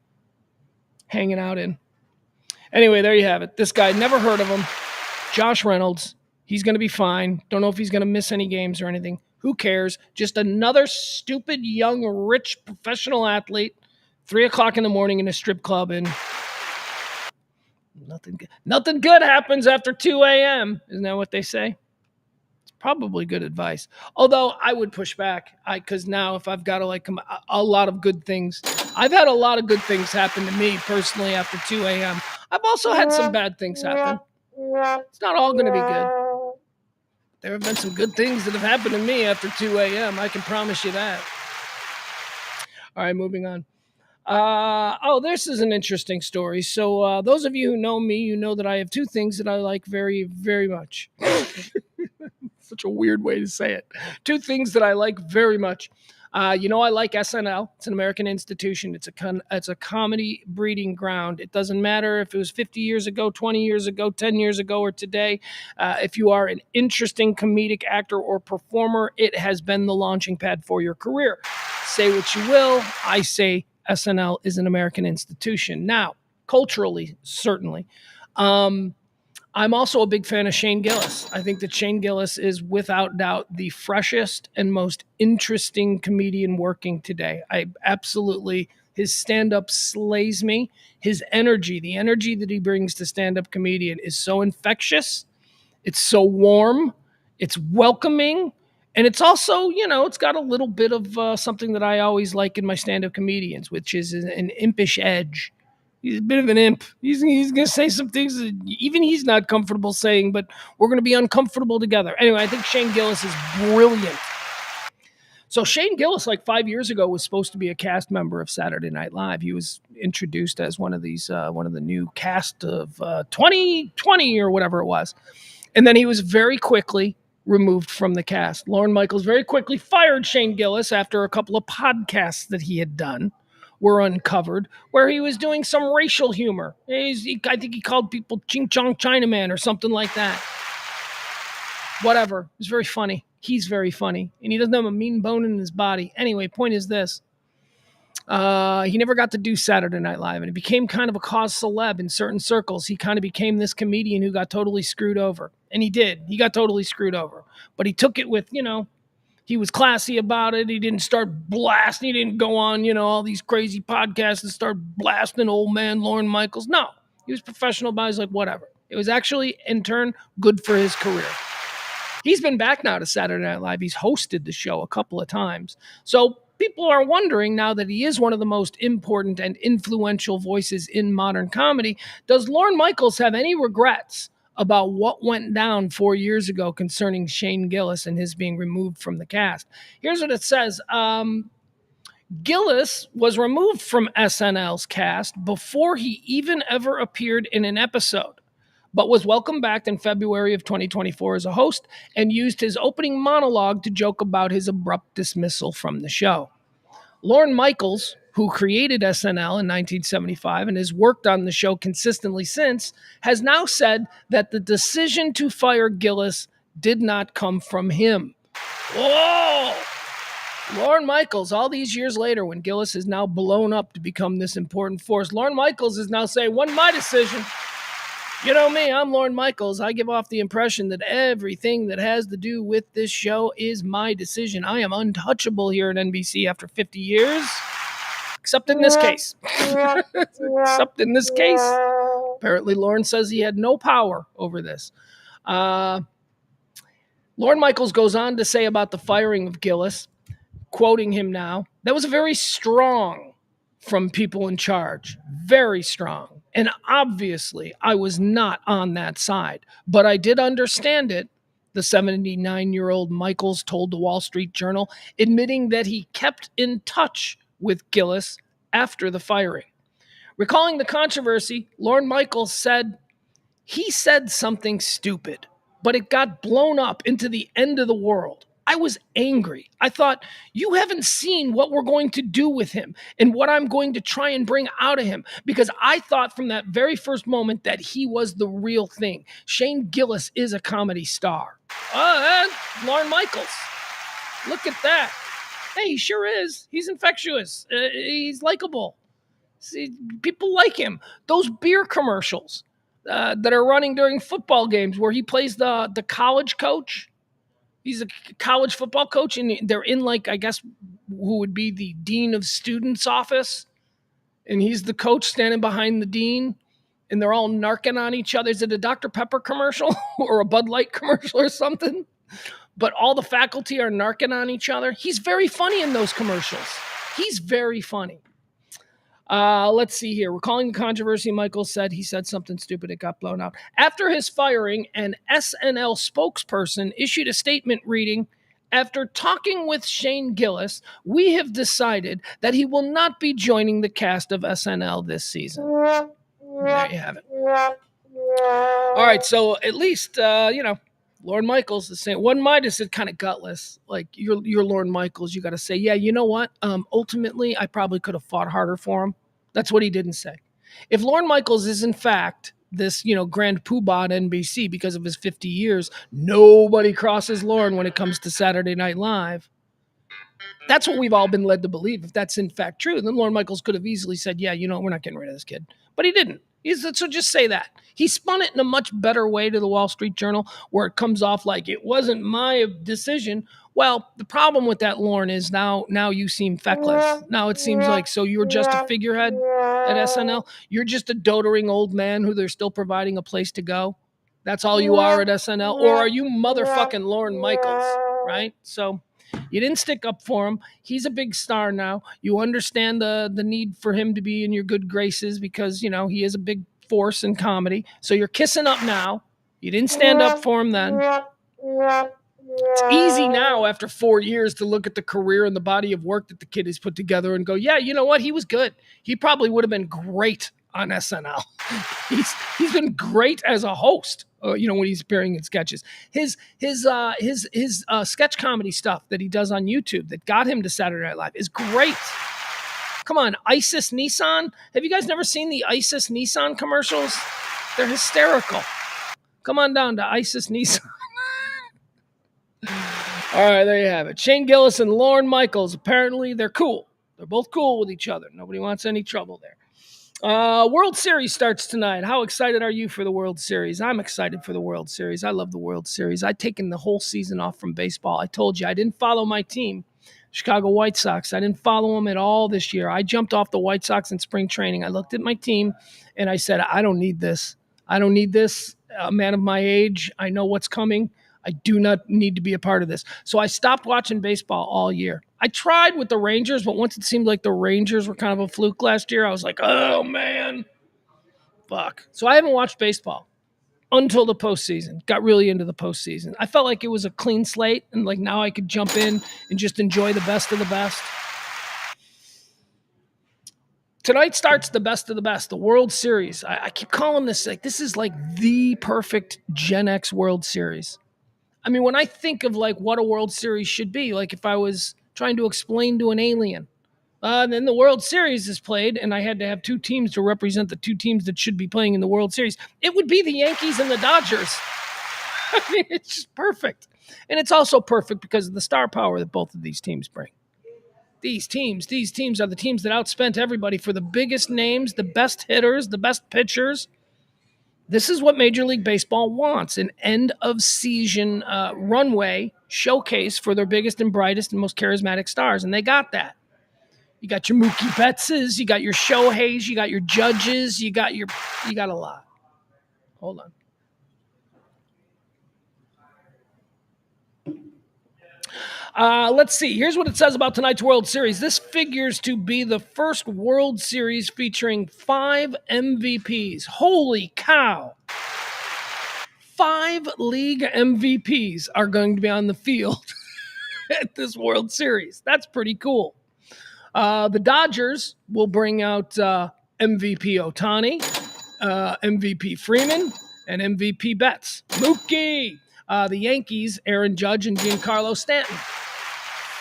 hanging out in. Anyway, there you have it. This guy, never heard of him. Josh Reynolds. He's going to be fine. Don't know if he's going to miss any games or anything. Who cares? Just another stupid, young, rich, professional athlete. 3 o'clock in the morning in a strip club, and nothing good happens after 2 a.m. Isn't that what they say? Probably good advice. Although I would push back, because now if I've got to like come a lot of good things, I've had a lot of good things happen to me personally after 2 a.m. I've also had some bad things happen. It's not all going to be good. There have been some good things that have happened to me after 2 a.m. I can promise you that. All right, moving on. This is an interesting story. So, those of you who know me, you know that I have two things that I like very, very much. Such a weird way to say it. Two things that I like very much. I like SNL. It's an American institution. It's a comedy breeding ground. It doesn't matter if it was 50 years ago, 20 years ago, 10 years ago, or today. If you are an interesting comedic actor or performer, it has been the launching pad for your career. Say what you will. I say SNL is an American institution. Now, culturally, certainly. I'm also a big fan of Shane Gillis. I think that Shane Gillis is without doubt the freshest and most interesting comedian working today. His stand up slays me. His energy, the energy that he brings to stand up comedian is so infectious. It's so warm. It's welcoming. And it's also, it's got a little bit of something that I always like in my stand up comedians, which is an impish edge. He's a bit of an imp. He's going to say some things that even he's not comfortable saying, but we're going to be uncomfortable together. Anyway, I think Shane Gillis is brilliant. So Shane Gillis, like 5 years ago, was supposed to be a cast member of Saturday Night Live. He was introduced as one of the new cast of 2020 or whatever it was. And then he was very quickly removed from the cast. Lorne Michaels very quickly fired Shane Gillis after a couple of podcasts that he had done were uncovered where he was doing some racial humor. I think he called people Ching Chong Chinaman or something like that. Whatever. It was very funny. He's very funny. And he doesn't have a mean bone in his body. Anyway, point is this. He never got to do Saturday Night Live, and it became kind of a cause celeb in certain circles. He kind of became this comedian who got totally screwed over. And he did. He got totally screwed over. But he took it with, he was classy about it. He didn't start blasting. He didn't go on, all these crazy podcasts and start blasting old man Lorne Michaels. No, he was professional about it. He's like, whatever. It was actually, in turn, good for his career. He's been back now to Saturday Night Live. He's hosted the show a couple of times. So people are wondering now that he is one of the most important and influential voices in modern comedy, does Lorne Michaels have any regrets about what went down 4 years ago concerning Shane Gillis and his being removed from the cast? Here's what it says. Gillis was removed from SNL's cast before he even ever appeared in an episode, but was welcomed back in February of 2024 as a host and used his opening monologue to joke about his abrupt dismissal from the show. Lorne Michaels, who created SNL in 1975 and has worked on the show consistently since, has now said that the decision to fire Gillis did not come from him. Whoa! Lorne Michaels, all these years later, when Gillis is now blown up to become this important force, Lorne Michaels is now saying, wasn't my decision. You know me, I'm Lorne Michaels. I give off the impression that everything that has to do with this show is my decision. I am untouchable here at NBC after 50 years. Except in this case. Except in this case. Apparently, Lorne says he had no power over this. Lorne Michaels goes on to say about the firing of Gillis, quoting him now, that was very strong from people in charge. Very strong. And obviously, I was not on that side, but I did understand it, the 79-year-old Michaels told the Wall Street Journal, admitting that he kept in touch with Gillis after the firing. Recalling the controversy, Lorne Michaels said, he said something stupid, but it got blown up into the end of the world. I was angry. I thought, you haven't seen what we're going to do with him and what I'm going to try and bring out of him, because I thought from that very first moment that he was the real thing. Shane Gillis is a comedy star. Lorne Michaels. Look at that. Hey, he sure is. He's infectious. He's likable. See, people like him. Those beer commercials that are running during football games where he plays the college coach. He's a college football coach, and they're in, like, I guess, who would be the dean of students' office. And he's the coach standing behind the dean, and they're all narking on each other. Is it a Dr. Pepper commercial or a Bud Light commercial or something? but all the faculty are narking on each other. He's very funny in those commercials. He's very funny. Let's see here. Recalling the controversy, Michael said he said something stupid. It got blown out. After his firing, an SNL spokesperson issued a statement reading, after talking with Shane Gillis, we have decided that he will not be joining the cast of SNL this season. There you have it. All right, so at least, Lorne Michaels is saying, one might have said kind of gutless, like you're Lorne Michaels. You got to say, yeah, you know what? Ultimately, I probably could have fought harder for him. That's what he didn't say. If Lorne Michaels is in fact this, grand poobah at NBC because of his 50 years, nobody crosses Lorne when it comes to Saturday Night Live. That's what we've all been led to believe. If that's in fact true, then Lorne Michaels could have easily said, yeah, we're not getting rid of this kid. But he didn't. So just say that. He spun it in a much better way to the Wall Street Journal, where it comes off like it wasn't my decision. Well, the problem with that, Lorne, is now you seem feckless. Now it seems like, so you're just a figurehead at SNL? You're just a doting old man who they're still providing a place to go? That's all you are at SNL? Or are you motherfucking Lorne Michaels, right? So you didn't stick up for him. He's a big star now. You understand the need for him to be in your good graces because, he is a big force in comedy. So you're kissing up now. You didn't stand up for him then. It's easy now after 4 years to look at the career and the body of work that the kid has put together and go, yeah, you know what? He was good. He probably would have been great on SNL. He's been great as a host. When he's appearing in sketches, his sketch comedy stuff that he does on YouTube that got him to Saturday Night Live is great. Come on, Isis Nissan. Have you guys never seen the Isis Nissan commercials? They're hysterical. Come on down to Isis Nissan. All right, there you have it. Shane Gillis and Lorne Michaels. Apparently, they're cool. They're both cool with each other. Nobody wants any trouble there. World Series starts tonight. How excited are you for the World Series? I'm excited for the World Series. I love the World Series. I've taken the whole season off from baseball. I told you I didn't follow my team, Chicago White Sox. I didn't follow them at all this year. I jumped off the White Sox in spring training. I looked at my team and I said, I don't need this. I don't need this. A man of my age, I know what's coming. I do not need to be a part of this. So I stopped watching baseball all year. I tried with the Rangers, but once it seemed like the Rangers were kind of a fluke last year, I was like, oh, man. Fuck. So I haven't watched baseball until the postseason. Got really into the postseason. I felt like it was a clean slate, and like now I could jump in and just enjoy the best of the best. Tonight starts the best of the best, the World Series. I keep calling this like this is like the perfect Gen X World Series. I mean, when I think of like what a World Series should be, like if I was trying to explain to an alien, then the World Series is played, and I had to have two teams to represent the two teams that should be playing in the World Series. It would be the Yankees and the Dodgers. I mean, it's just perfect. And it's also perfect because of the star power that both of these teams bring. These teams are the teams that outspent everybody for the biggest names, the best hitters, the best pitchers. This is what Major League Baseball wants, an end-of-season runway showcase for their biggest and brightest and most charismatic stars, and they got that. You got your Mookie Bettses, you got your Shoheis, you got your Judges, you got a lot. Hold on. Let's see. Here's what it says about tonight's World Series. This figures to be the first World Series featuring 5 MVPs. Holy cow. 5 league MVPs are going to be on the field at this World Series. That's pretty cool. The Dodgers will bring out MVP Ohtani, MVP Freeman, and MVP Betts. Mookie. The Yankees, Aaron Judge and Giancarlo Stanton.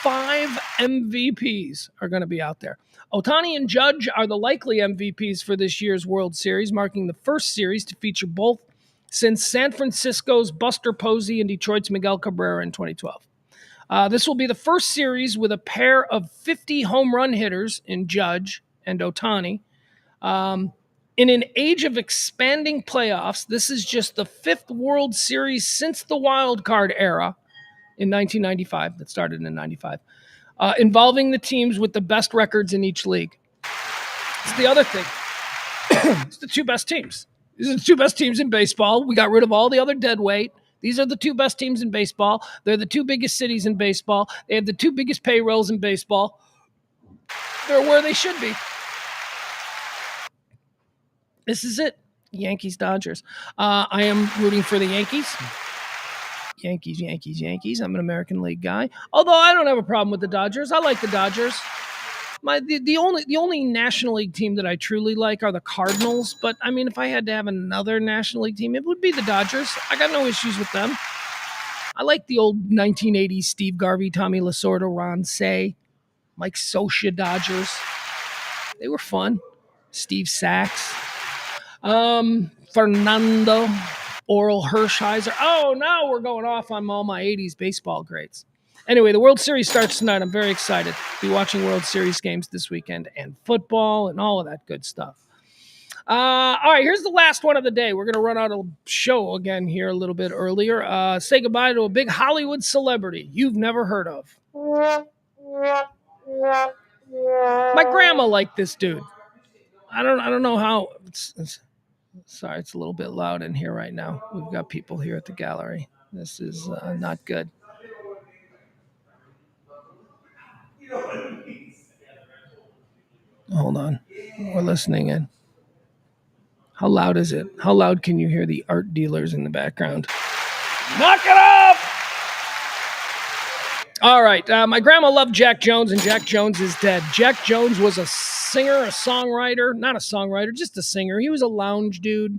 5 MVPs are going to be out there. Ohtani and Judge are the likely MVPs for this year's World Series, marking the first series to feature both since San Francisco's Buster Posey and Detroit's Miguel Cabrera in 2012. This will be the first series with a pair of 50 home run hitters in Judge and Ohtani. In an age of expanding playoffs, this is just the 5th World Series since the wild card era in 1995, that started in 95, involving the teams with the best records in each league. It's the other thing. It's the 2 best teams. These are the 2 best teams in baseball. We got rid of all the other dead weight. These are the two best teams in baseball. They're the two biggest cities in baseball. They have the two biggest payrolls in baseball. They're where they should be. This is it. Yankees, Dodgers. I am rooting for the Yankees. Yankees, Yankees, Yankees. I'm an American League guy. Although I don't have a problem with the Dodgers. I like the Dodgers. The only National League team that I truly like are the Cardinals. But I mean, if I had to have another National League team, it would be the Dodgers. I got no issues with them. I like the old 1980s Steve Garvey, Tommy Lasorda, Ron Say, Mike Scioscia Dodgers. They were fun. Steve Sachs, Fernando, Oral Hershiser. Oh, now we're going off on all my 80s baseball greats. Anyway, the World Series starts tonight. I'm very excited to be watching World Series games this weekend and football and all of that good stuff. All right, here's the last one of the day. We're going to run out of show again here a little bit earlier. Say goodbye to a big Hollywood celebrity you've never heard of. My grandma liked this dude. I don't know how. Sorry, it's a little bit loud in here right now. We've got people here at the gallery. This is not good. Hold on. We're listening in. How loud is it? How loud can you hear the art dealers in the background? Knock it off! All right. My grandma loved Jack Jones, and Jack Jones is dead. Jack Jones was a singer, a songwriter. Not a songwriter, just a singer. He was a lounge dude.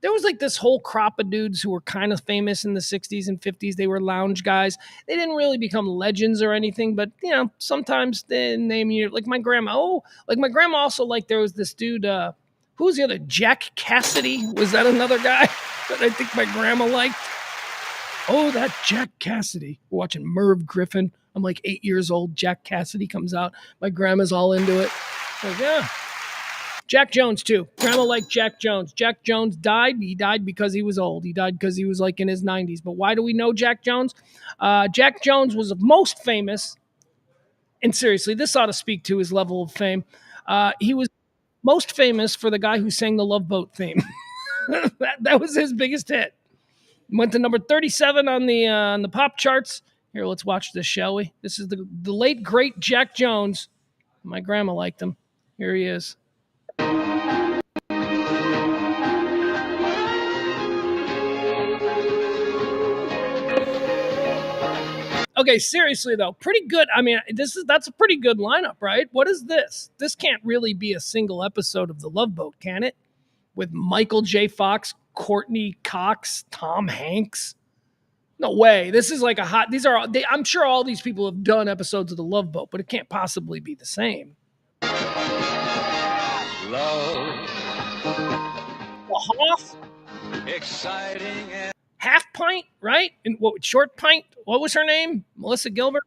There was like this whole crop of dudes who were kind of famous in the 60s and 50s. They were lounge guys. They didn't really become legends or anything, but, you know, sometimes they name you. Like my grandma. Oh, like my grandma also, like, there was this dude, who was the other? Jack Cassidy? Was that another guy that I think my grandma liked? Oh, that Jack Cassidy. We're watching Merv Griffin. I'm like 8 years old. Jack Cassidy comes out. My grandma's all into it. Like, yeah. Jack Jones, too. Grandma liked Jack Jones. Jack Jones died. He died because he was old. He died because he was like in his 90s. But why do we know Jack Jones? Jack Jones was most famous. And seriously, this ought to speak to his level of fame. He was most famous for the guy who sang the Love Boat theme. that was his biggest hit. Went to number 37 on the pop charts. Here, let's watch this, shall we? This is the late, great Jack Jones. My grandma liked him. Here he is. Okay, seriously though, pretty good. I mean, that's a pretty good lineup, right? What is this? This can't really be a single episode of The Love Boat, can it? With Michael J. Fox, Courtney Cox, Tom Hanks. No way. This is like a hot. I'm sure all these people have done episodes of The Love Boat, but it can't possibly be the same. Love. Hoff. Exciting. Half Pint, right? And what? Short Pint. What was her name? Melissa Gilbert.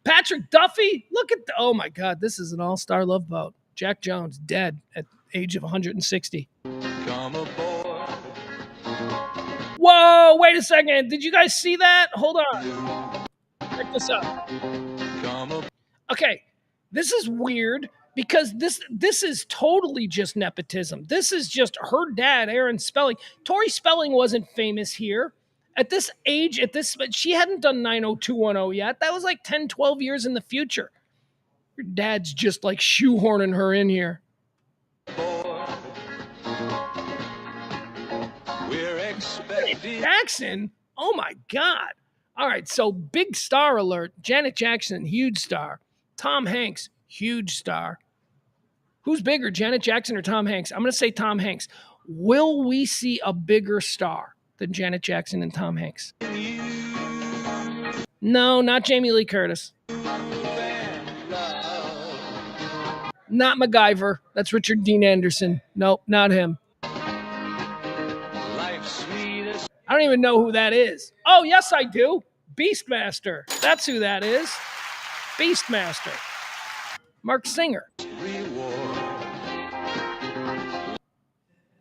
Patrick Duffy. Look at oh my God, this is an all-star Love Boat. Jack Jones dead at age of 160. Come aboard. Whoa! Wait a second. Did you guys see that? Hold on. Check this out. Okay, this is weird because this is totally just nepotism. This is just her dad, Aaron Spelling. Tori Spelling wasn't famous here. At this age, she hadn't done 90210 yet. That was like 10, 12 years in the future. Her dad's just like shoehorning her in here. We're expecting Jackson? Oh my God. All right, so big star alert. Janet Jackson, huge star. Tom Hanks, huge star. Who's bigger, Janet Jackson or Tom Hanks? I'm going to say Tom Hanks. Will we see a bigger star than Janet Jackson and Tom Hanks? No, not Jamie Lee Curtis. Not MacGyver. That's Richard Dean Anderson. Nope, not him. I don't even know who that is. Oh, yes, I do. Beastmaster. That's who that is. Beastmaster. Mark Singer.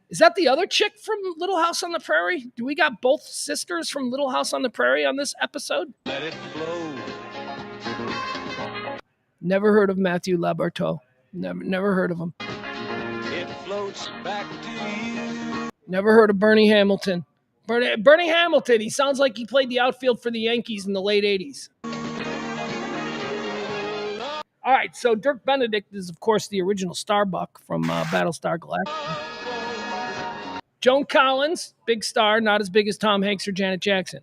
Is that the other chick from Little House on the Prairie? Do we got both sisters from Little House on the Prairie on this episode? Let it flow. Never heard of Matthew Laberteau. Never heard of him. It floats back to you. Never heard of Bernie Hamilton. Bernie Hamilton. He sounds like he played the outfield for the Yankees in the late 80s. All right, so Dirk Benedict is, of course, the original Starbuck from Battlestar Galactica. Joan Collins, big star, not as big as Tom Hanks or Janet Jackson.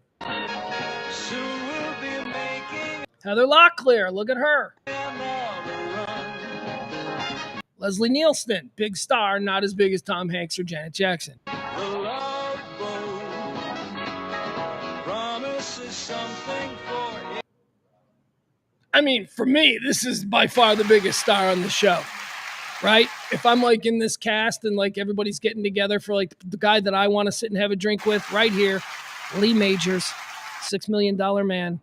Heather Locklear, look at her. Leslie Nielsen, big star, not as big as Tom Hanks or Janet Jackson. I mean, for me, this is by far the biggest star on the show, right? If I'm like in this cast and like everybody's getting together for like the guy that I want to sit and have a drink with, right here, Lee Majors, $6 Million Man.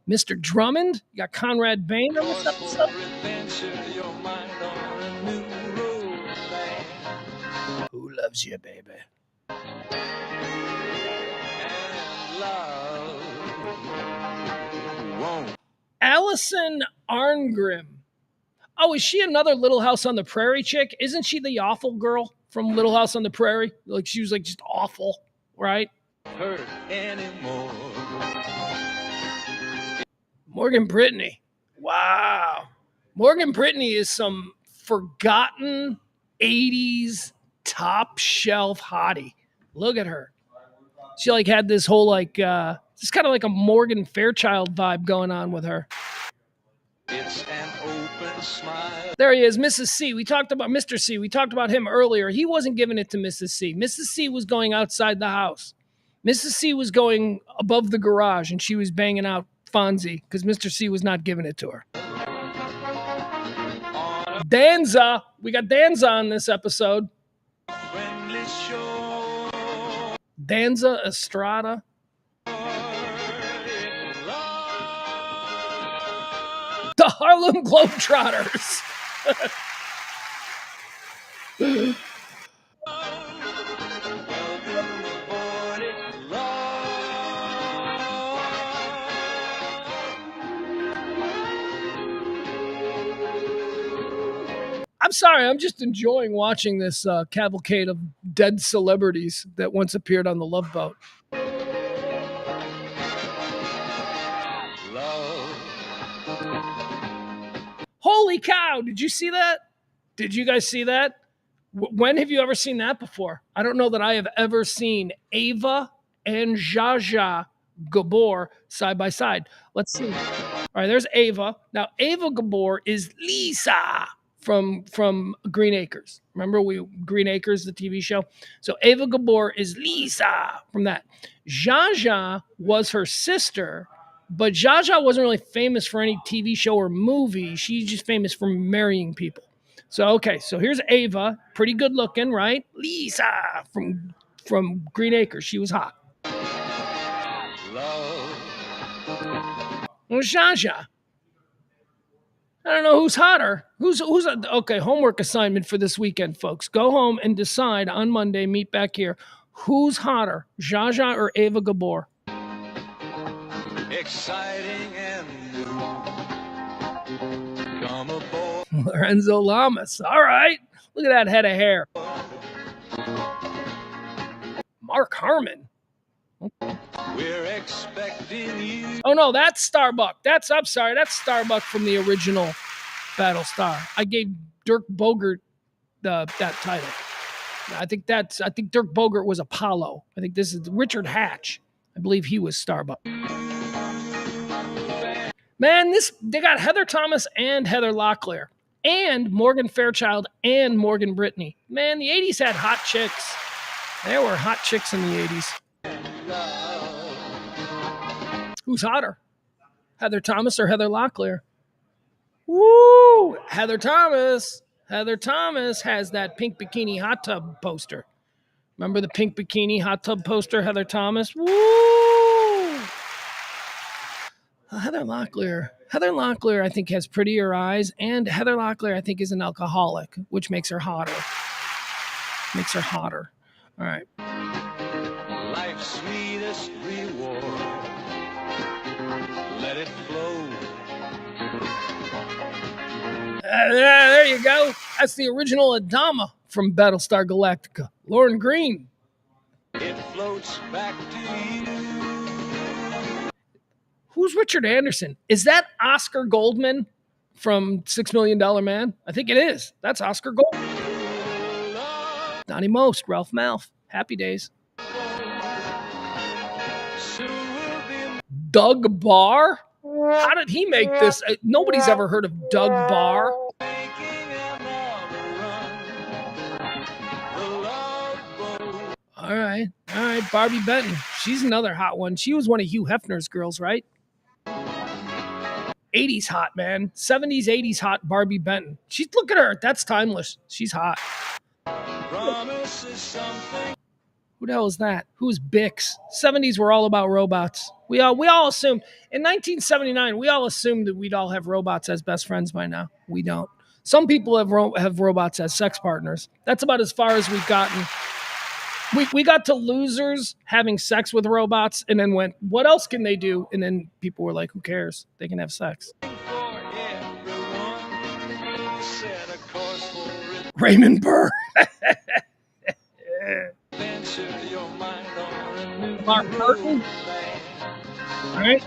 Mr. Drummond, you got Conrad Bain on this episode. Who loves you, baby? Allison Arngrim. Oh, is she another Little House on the Prairie chick? Isn't she the awful girl from Little House on the Prairie? Like she was like just awful, right? Hurt anymore. Morgan Brittany. Wow. Morgan Brittany is some forgotten 80s top shelf hottie. Look at her. She like had this whole like just kind of like a Morgan Fairchild vibe going on with her. It's an open smile. There he is, Mrs. C. We talked about Mr. C. We talked about him earlier. He wasn't giving it to Mrs. C. Mrs. C was going outside the house. Mrs. C was going above the garage and she was banging out Fonzie because Mr. C was not giving it to her. Danza. We got Danza on this episode. Danza Estrada. The Harlem Globetrotters. I'm sorry, I'm just enjoying watching this cavalcade of dead celebrities that once appeared on the Love Boat. Holy cow, did you see that? Did you guys see that? When have you ever seen that before? I don't know that I have ever seen Ava and Zsa Zsa Gabor side by side. Let's see. All right, there's Ava. Now, Ava Gabor is Lisa from Green Acres. Remember Green Acres, the TV show? So Ava Gabor is Lisa from that. Zsa Zsa was her sister, but Zsa Zsa wasn't really famous for any TV show or movie. She's just famous for marrying people. So, okay, so here's Ava, pretty good looking, right? Lisa from Green Acres. She was hot. Well, Zsa Zsa. I don't know who's hotter. Okay, homework assignment for this weekend, folks. Go home and decide on Monday, meet back here. Who's hotter, Zsa Zsa or Ava Gabor? Exciting and new. Come aboard. Lorenzo Lamas. All right. Look at that head of hair. Mark Harmon. We're expecting you. Oh no, that's Starbuck. I'm sorry, that's Starbuck from the original Battlestar. I gave Dirk Bogarde that title. I think Dirk Bogarde was Apollo. I think this is Richard Hatch. I believe he was Starbuck. Man, they got Heather Thomas and Heather Locklear and Morgan Fairchild and Morgan Brittany. Man, the 80s had hot chicks. There were hot chicks in the 80s. Who's hotter? Heather Thomas or Heather Locklear? Woo! Heather Thomas. Heather Thomas has that pink bikini hot tub poster. Remember the pink bikini hot tub poster, Heather Thomas? Woo! Heather Locklear, I think, has prettier eyes, and Heather Locklear, I think, is an alcoholic, which makes her hotter. All right. Life's sweetest reward. Let it flow. There you go. That's the original Adama from Battlestar Galactica. Lauren Green. It floats back to you. Who's Richard Anderson? Is that Oscar Goldman from $6 Million Man? I think it is. That's Oscar Goldman. Donnie Most, Ralph Malph. Happy Days. Doug Barr? How did he make this? Nobody's ever heard of Doug Barr. All right. Barbie Benton. She's another hot one. She was one of Hugh Hefner's girls, right? 80s hot, man. 70s, 80s hot Barbie Benton. Look at her. That's timeless. She's hot. Who the hell is that? Who's Bix? 70s were all about robots. We all assumed in 1979 we all assumed that we'd all have robots as best friends by now. We don't. Some people have robots as sex partners. That's about as far as we've gotten. We got to losers having sex with robots and then went, what else can they do? And then people were like, who cares? They can have sex. Raymond Burr. Mark Burton. All right.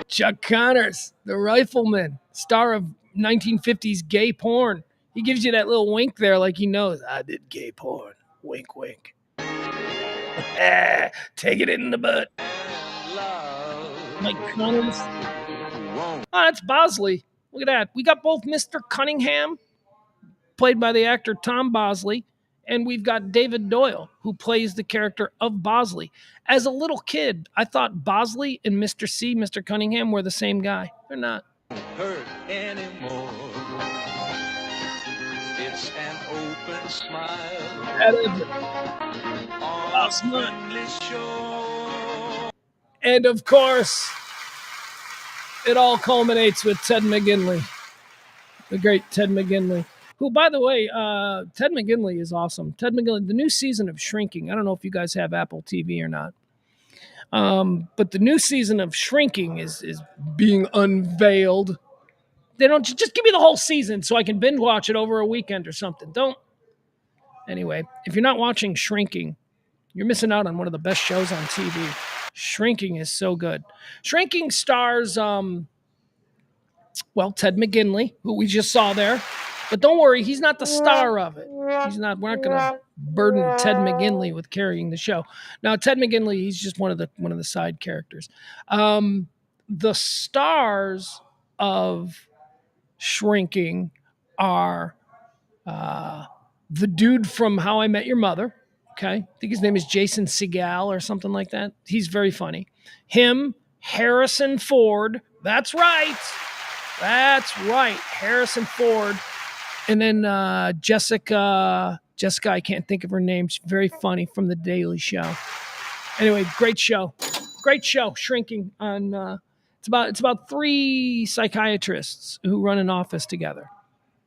Chuck Connors, the rifleman, star of 1950s gay porn. He gives you that little wink there like he knows. I did gay porn. Wink, wink. Take it in the butt. Mike Connors. Oh, that's Bosley. Look at that. We got both Mr. Cunningham, played by the actor Tom Bosley, and we've got David Doyle, who plays the character of Bosley. As a little kid, I thought Bosley and Mr. C, Mr. Cunningham, were the same guy. They're not. Hurt anymore. It's an open smile. And of course, it all culminates with Ted McGinley, the great Ted McGinley. Who, by the way, Ted McGinley is awesome. Ted McGinley, the new season of Shrinking. I don't know if you guys have Apple TV or not. But the new season of Shrinking is being unveiled. They don't just give me the whole season so I can binge watch it over a weekend or something. Don't. Anyway, if you're not watching Shrinking, you're missing out on one of the best shows on TV. Shrinking is so good. Shrinking stars, Ted McGinley, who we just saw there. But don't worry, he's not the star of it. We're not going to burden Ted McGinley with carrying the show. Now, Ted McGinley, he's just one of the side characters. The stars of Shrinking are the dude from How I Met Your Mother. Okay, I think his name is Jason Segel or something like that. He's very funny. Him, Harrison Ford. That's right, Harrison Ford. And then Jessica, I can't think of her name. She's very funny, from The Daily Show. Anyway, great show. Shrinking on. It's about three psychiatrists who run an office together.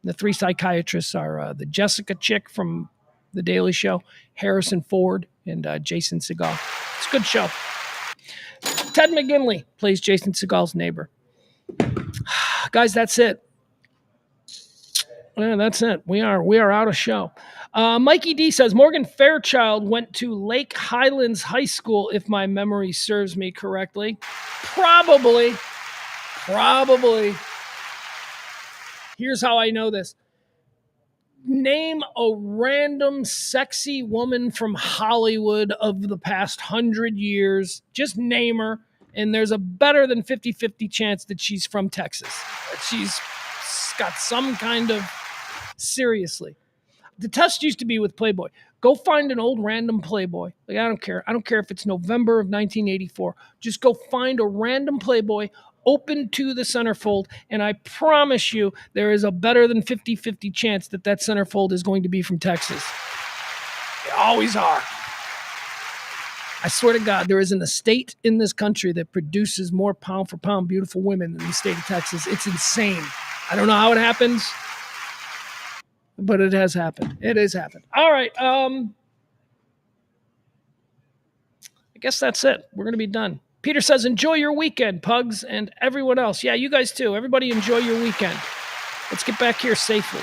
The three psychiatrists are the Jessica chick from The Daily Show, Harrison Ford, and Jason Segel. It's a good show. Ted McGinley plays Jason Segel's neighbor. Guys, that's it. Yeah, that's it. We are out of show. Mikey D says Morgan Fairchild went to Lake Highlands High School, if my memory serves me correctly. Probably. Here's how I know this. Name a random sexy woman from Hollywood of the past 100 years. Just name her, and there's a better than 50-50 chance that she's from Texas. That she's got some kind of... Seriously. The test used to be with Playboy. Go find an old random Playboy. Like, I don't care. I don't care if it's November of 1984. Just go find a random Playboy, open to the centerfold, and I promise you there is a better than 50-50 chance that centerfold is going to be from Texas. They always are. I swear to God, there isn't a state in this country that produces more pound for pound beautiful women than the state of Texas. It's insane. I don't know how it happens, but it has happened. It has happened. All right. I guess that's it. We're going to be done. Peter says, enjoy your weekend, Pugs, and everyone else. Yeah, you guys too. Everybody enjoy your weekend. Let's get back here safely.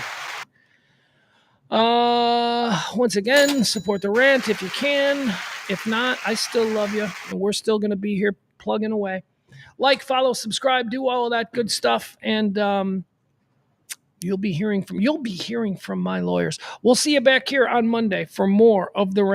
Once again, support the rant if you can. If not, I still love you, and we're still going to be here plugging away. Like, follow, subscribe, do all of that good stuff, and you'll be hearing from my lawyers. We'll see you back here on Monday for more of the rant.